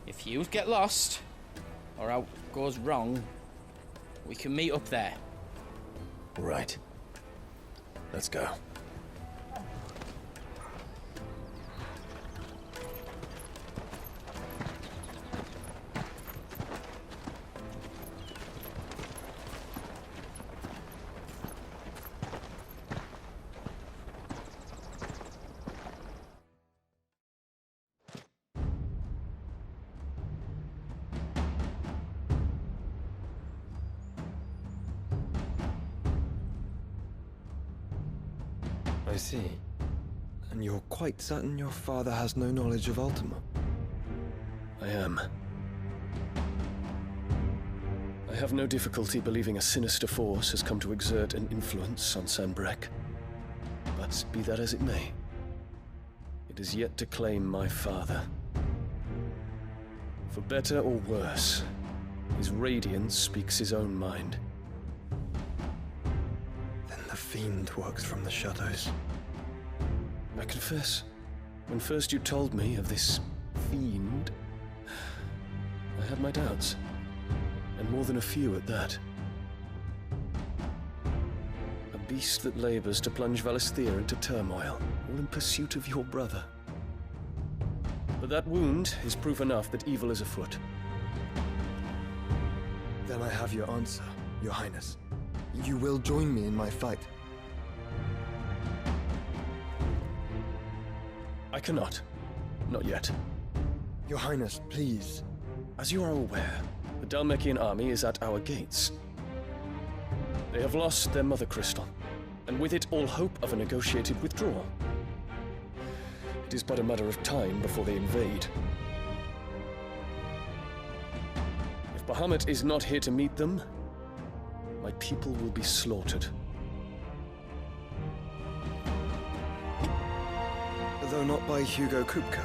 If you get lost, or out goes wrong, we can meet up there. Right. Let's go. I see. And you're quite certain your father has no knowledge of Ultima? I am. I have no difficulty believing a sinister force has come to exert an influence on Sanbreque. But be that as it may, it is yet to claim my father. For better or worse, his radiance speaks his own mind. Then the Fiend works from the shadows. I confess, when first you told me of this Fiend, I had my doubts. And more than a few at that. A beast that labors to plunge Valisthea into turmoil, all in pursuit of your brother. But that wound is proof enough that evil is afoot. Then I have your answer, Your Highness. You will join me in my fight. I cannot. Not yet. Your Highness, please. As you are aware, the Dhalmekian army is at our gates. They have lost their mother crystal, and with it all hope of a negotiated withdrawal. It is but a matter of time before they invade. If Bahamut is not here to meet them, my people will be slaughtered. Though not by Hugo Kupka,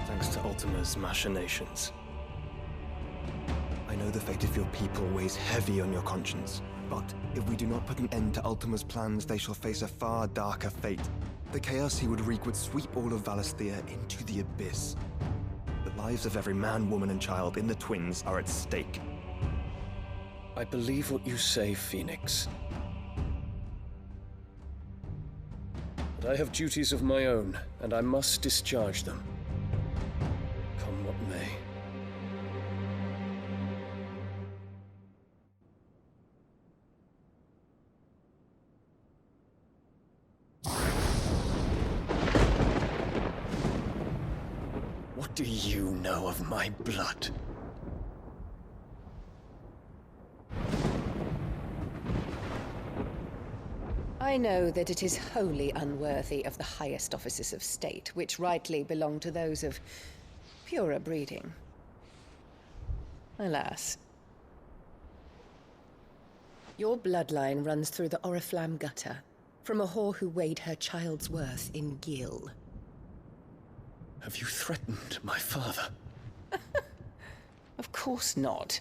thanks to Ultima's machinations. I know the fate of your people weighs heavy on your conscience, but if we do not put an end to Ultima's plans, they shall face a far darker fate. The chaos he would wreak would sweep all of Valisthea into the abyss. The lives of every man, woman, and child in the Twins are at stake. I believe what you say, Phoenix. But I have duties of my own, and I must discharge them. Come what may. do you know of my blood? I know that it is wholly unworthy of the highest offices of state, which rightly belong to those of purer breeding. Alas. Your bloodline runs through the Oriflamme gutter, from a whore who weighed her child's worth in gil. Have you threatened my father? Of course not.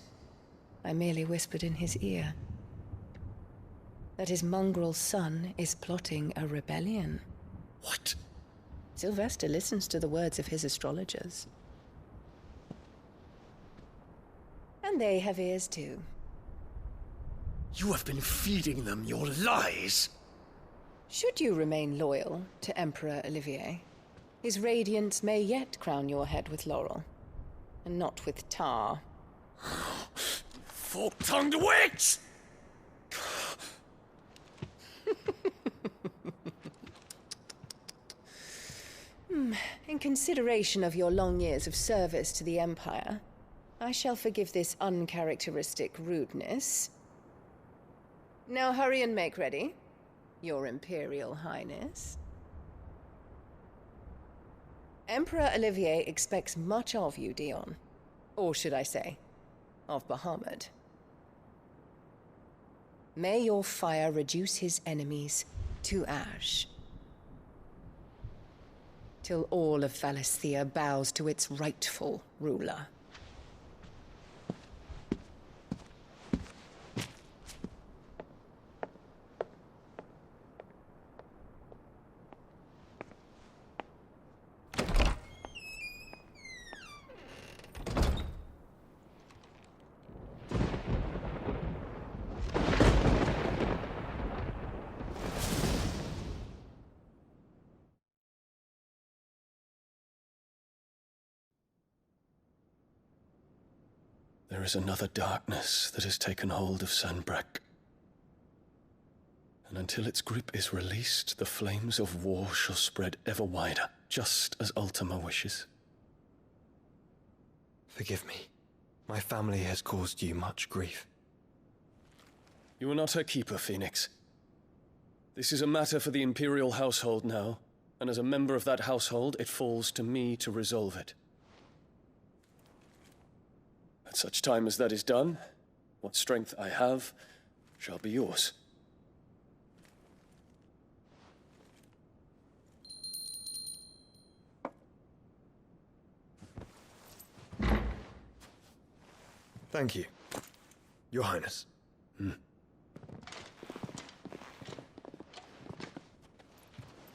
I merely whispered in his ear that his mongrel son is plotting a rebellion. What? Sylvester listens to the words of his astrologers. And they have ears too. You have been feeding them your lies! Should you remain loyal to Emperor Olivier, his radiance may yet crown your head with laurel, and not with tar. Fork-tongued witch! In consideration of your long years of service to the Empire, I shall forgive this uncharacteristic rudeness. Now hurry and make ready, Your Imperial Highness. Emperor Olivier expects much of you, Dion. Or should I say, of Bahamut. May your fire reduce his enemies to ash, till all of Valisthea bows to its rightful ruler. There is another darkness that has taken hold of Sanbreque. And until its grip is released, the flames of war shall spread ever wider, just as Ultima wishes. Forgive me. My family has caused you much grief. You are not her keeper, Phoenix. This is a matter for the Imperial household now, and as a member of that household, it falls to me to resolve it. At such time as that is done, what strength I have shall be yours. Thank you, Your Highness.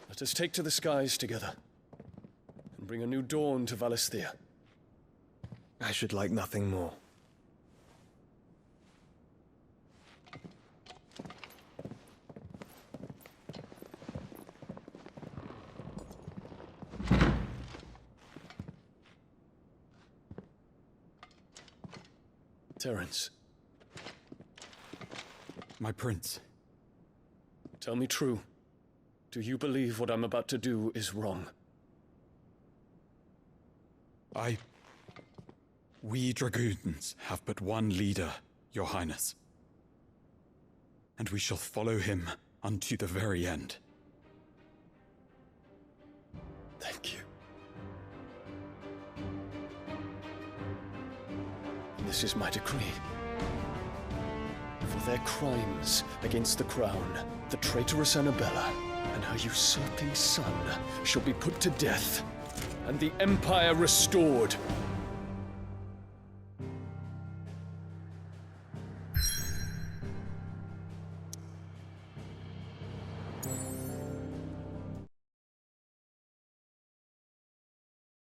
Let us take to the skies together, and bring a new dawn to Valisthea. I should like nothing more. Terence. My prince. Tell me true. Do you believe what I'm about to do is wrong? We dragoons have but one leader, Your Highness. And we shall follow him unto the very end. Thank you. This is my decree. For their crimes against the crown, the traitorous Annabella and her usurping son shall be put to death, and the Empire restored.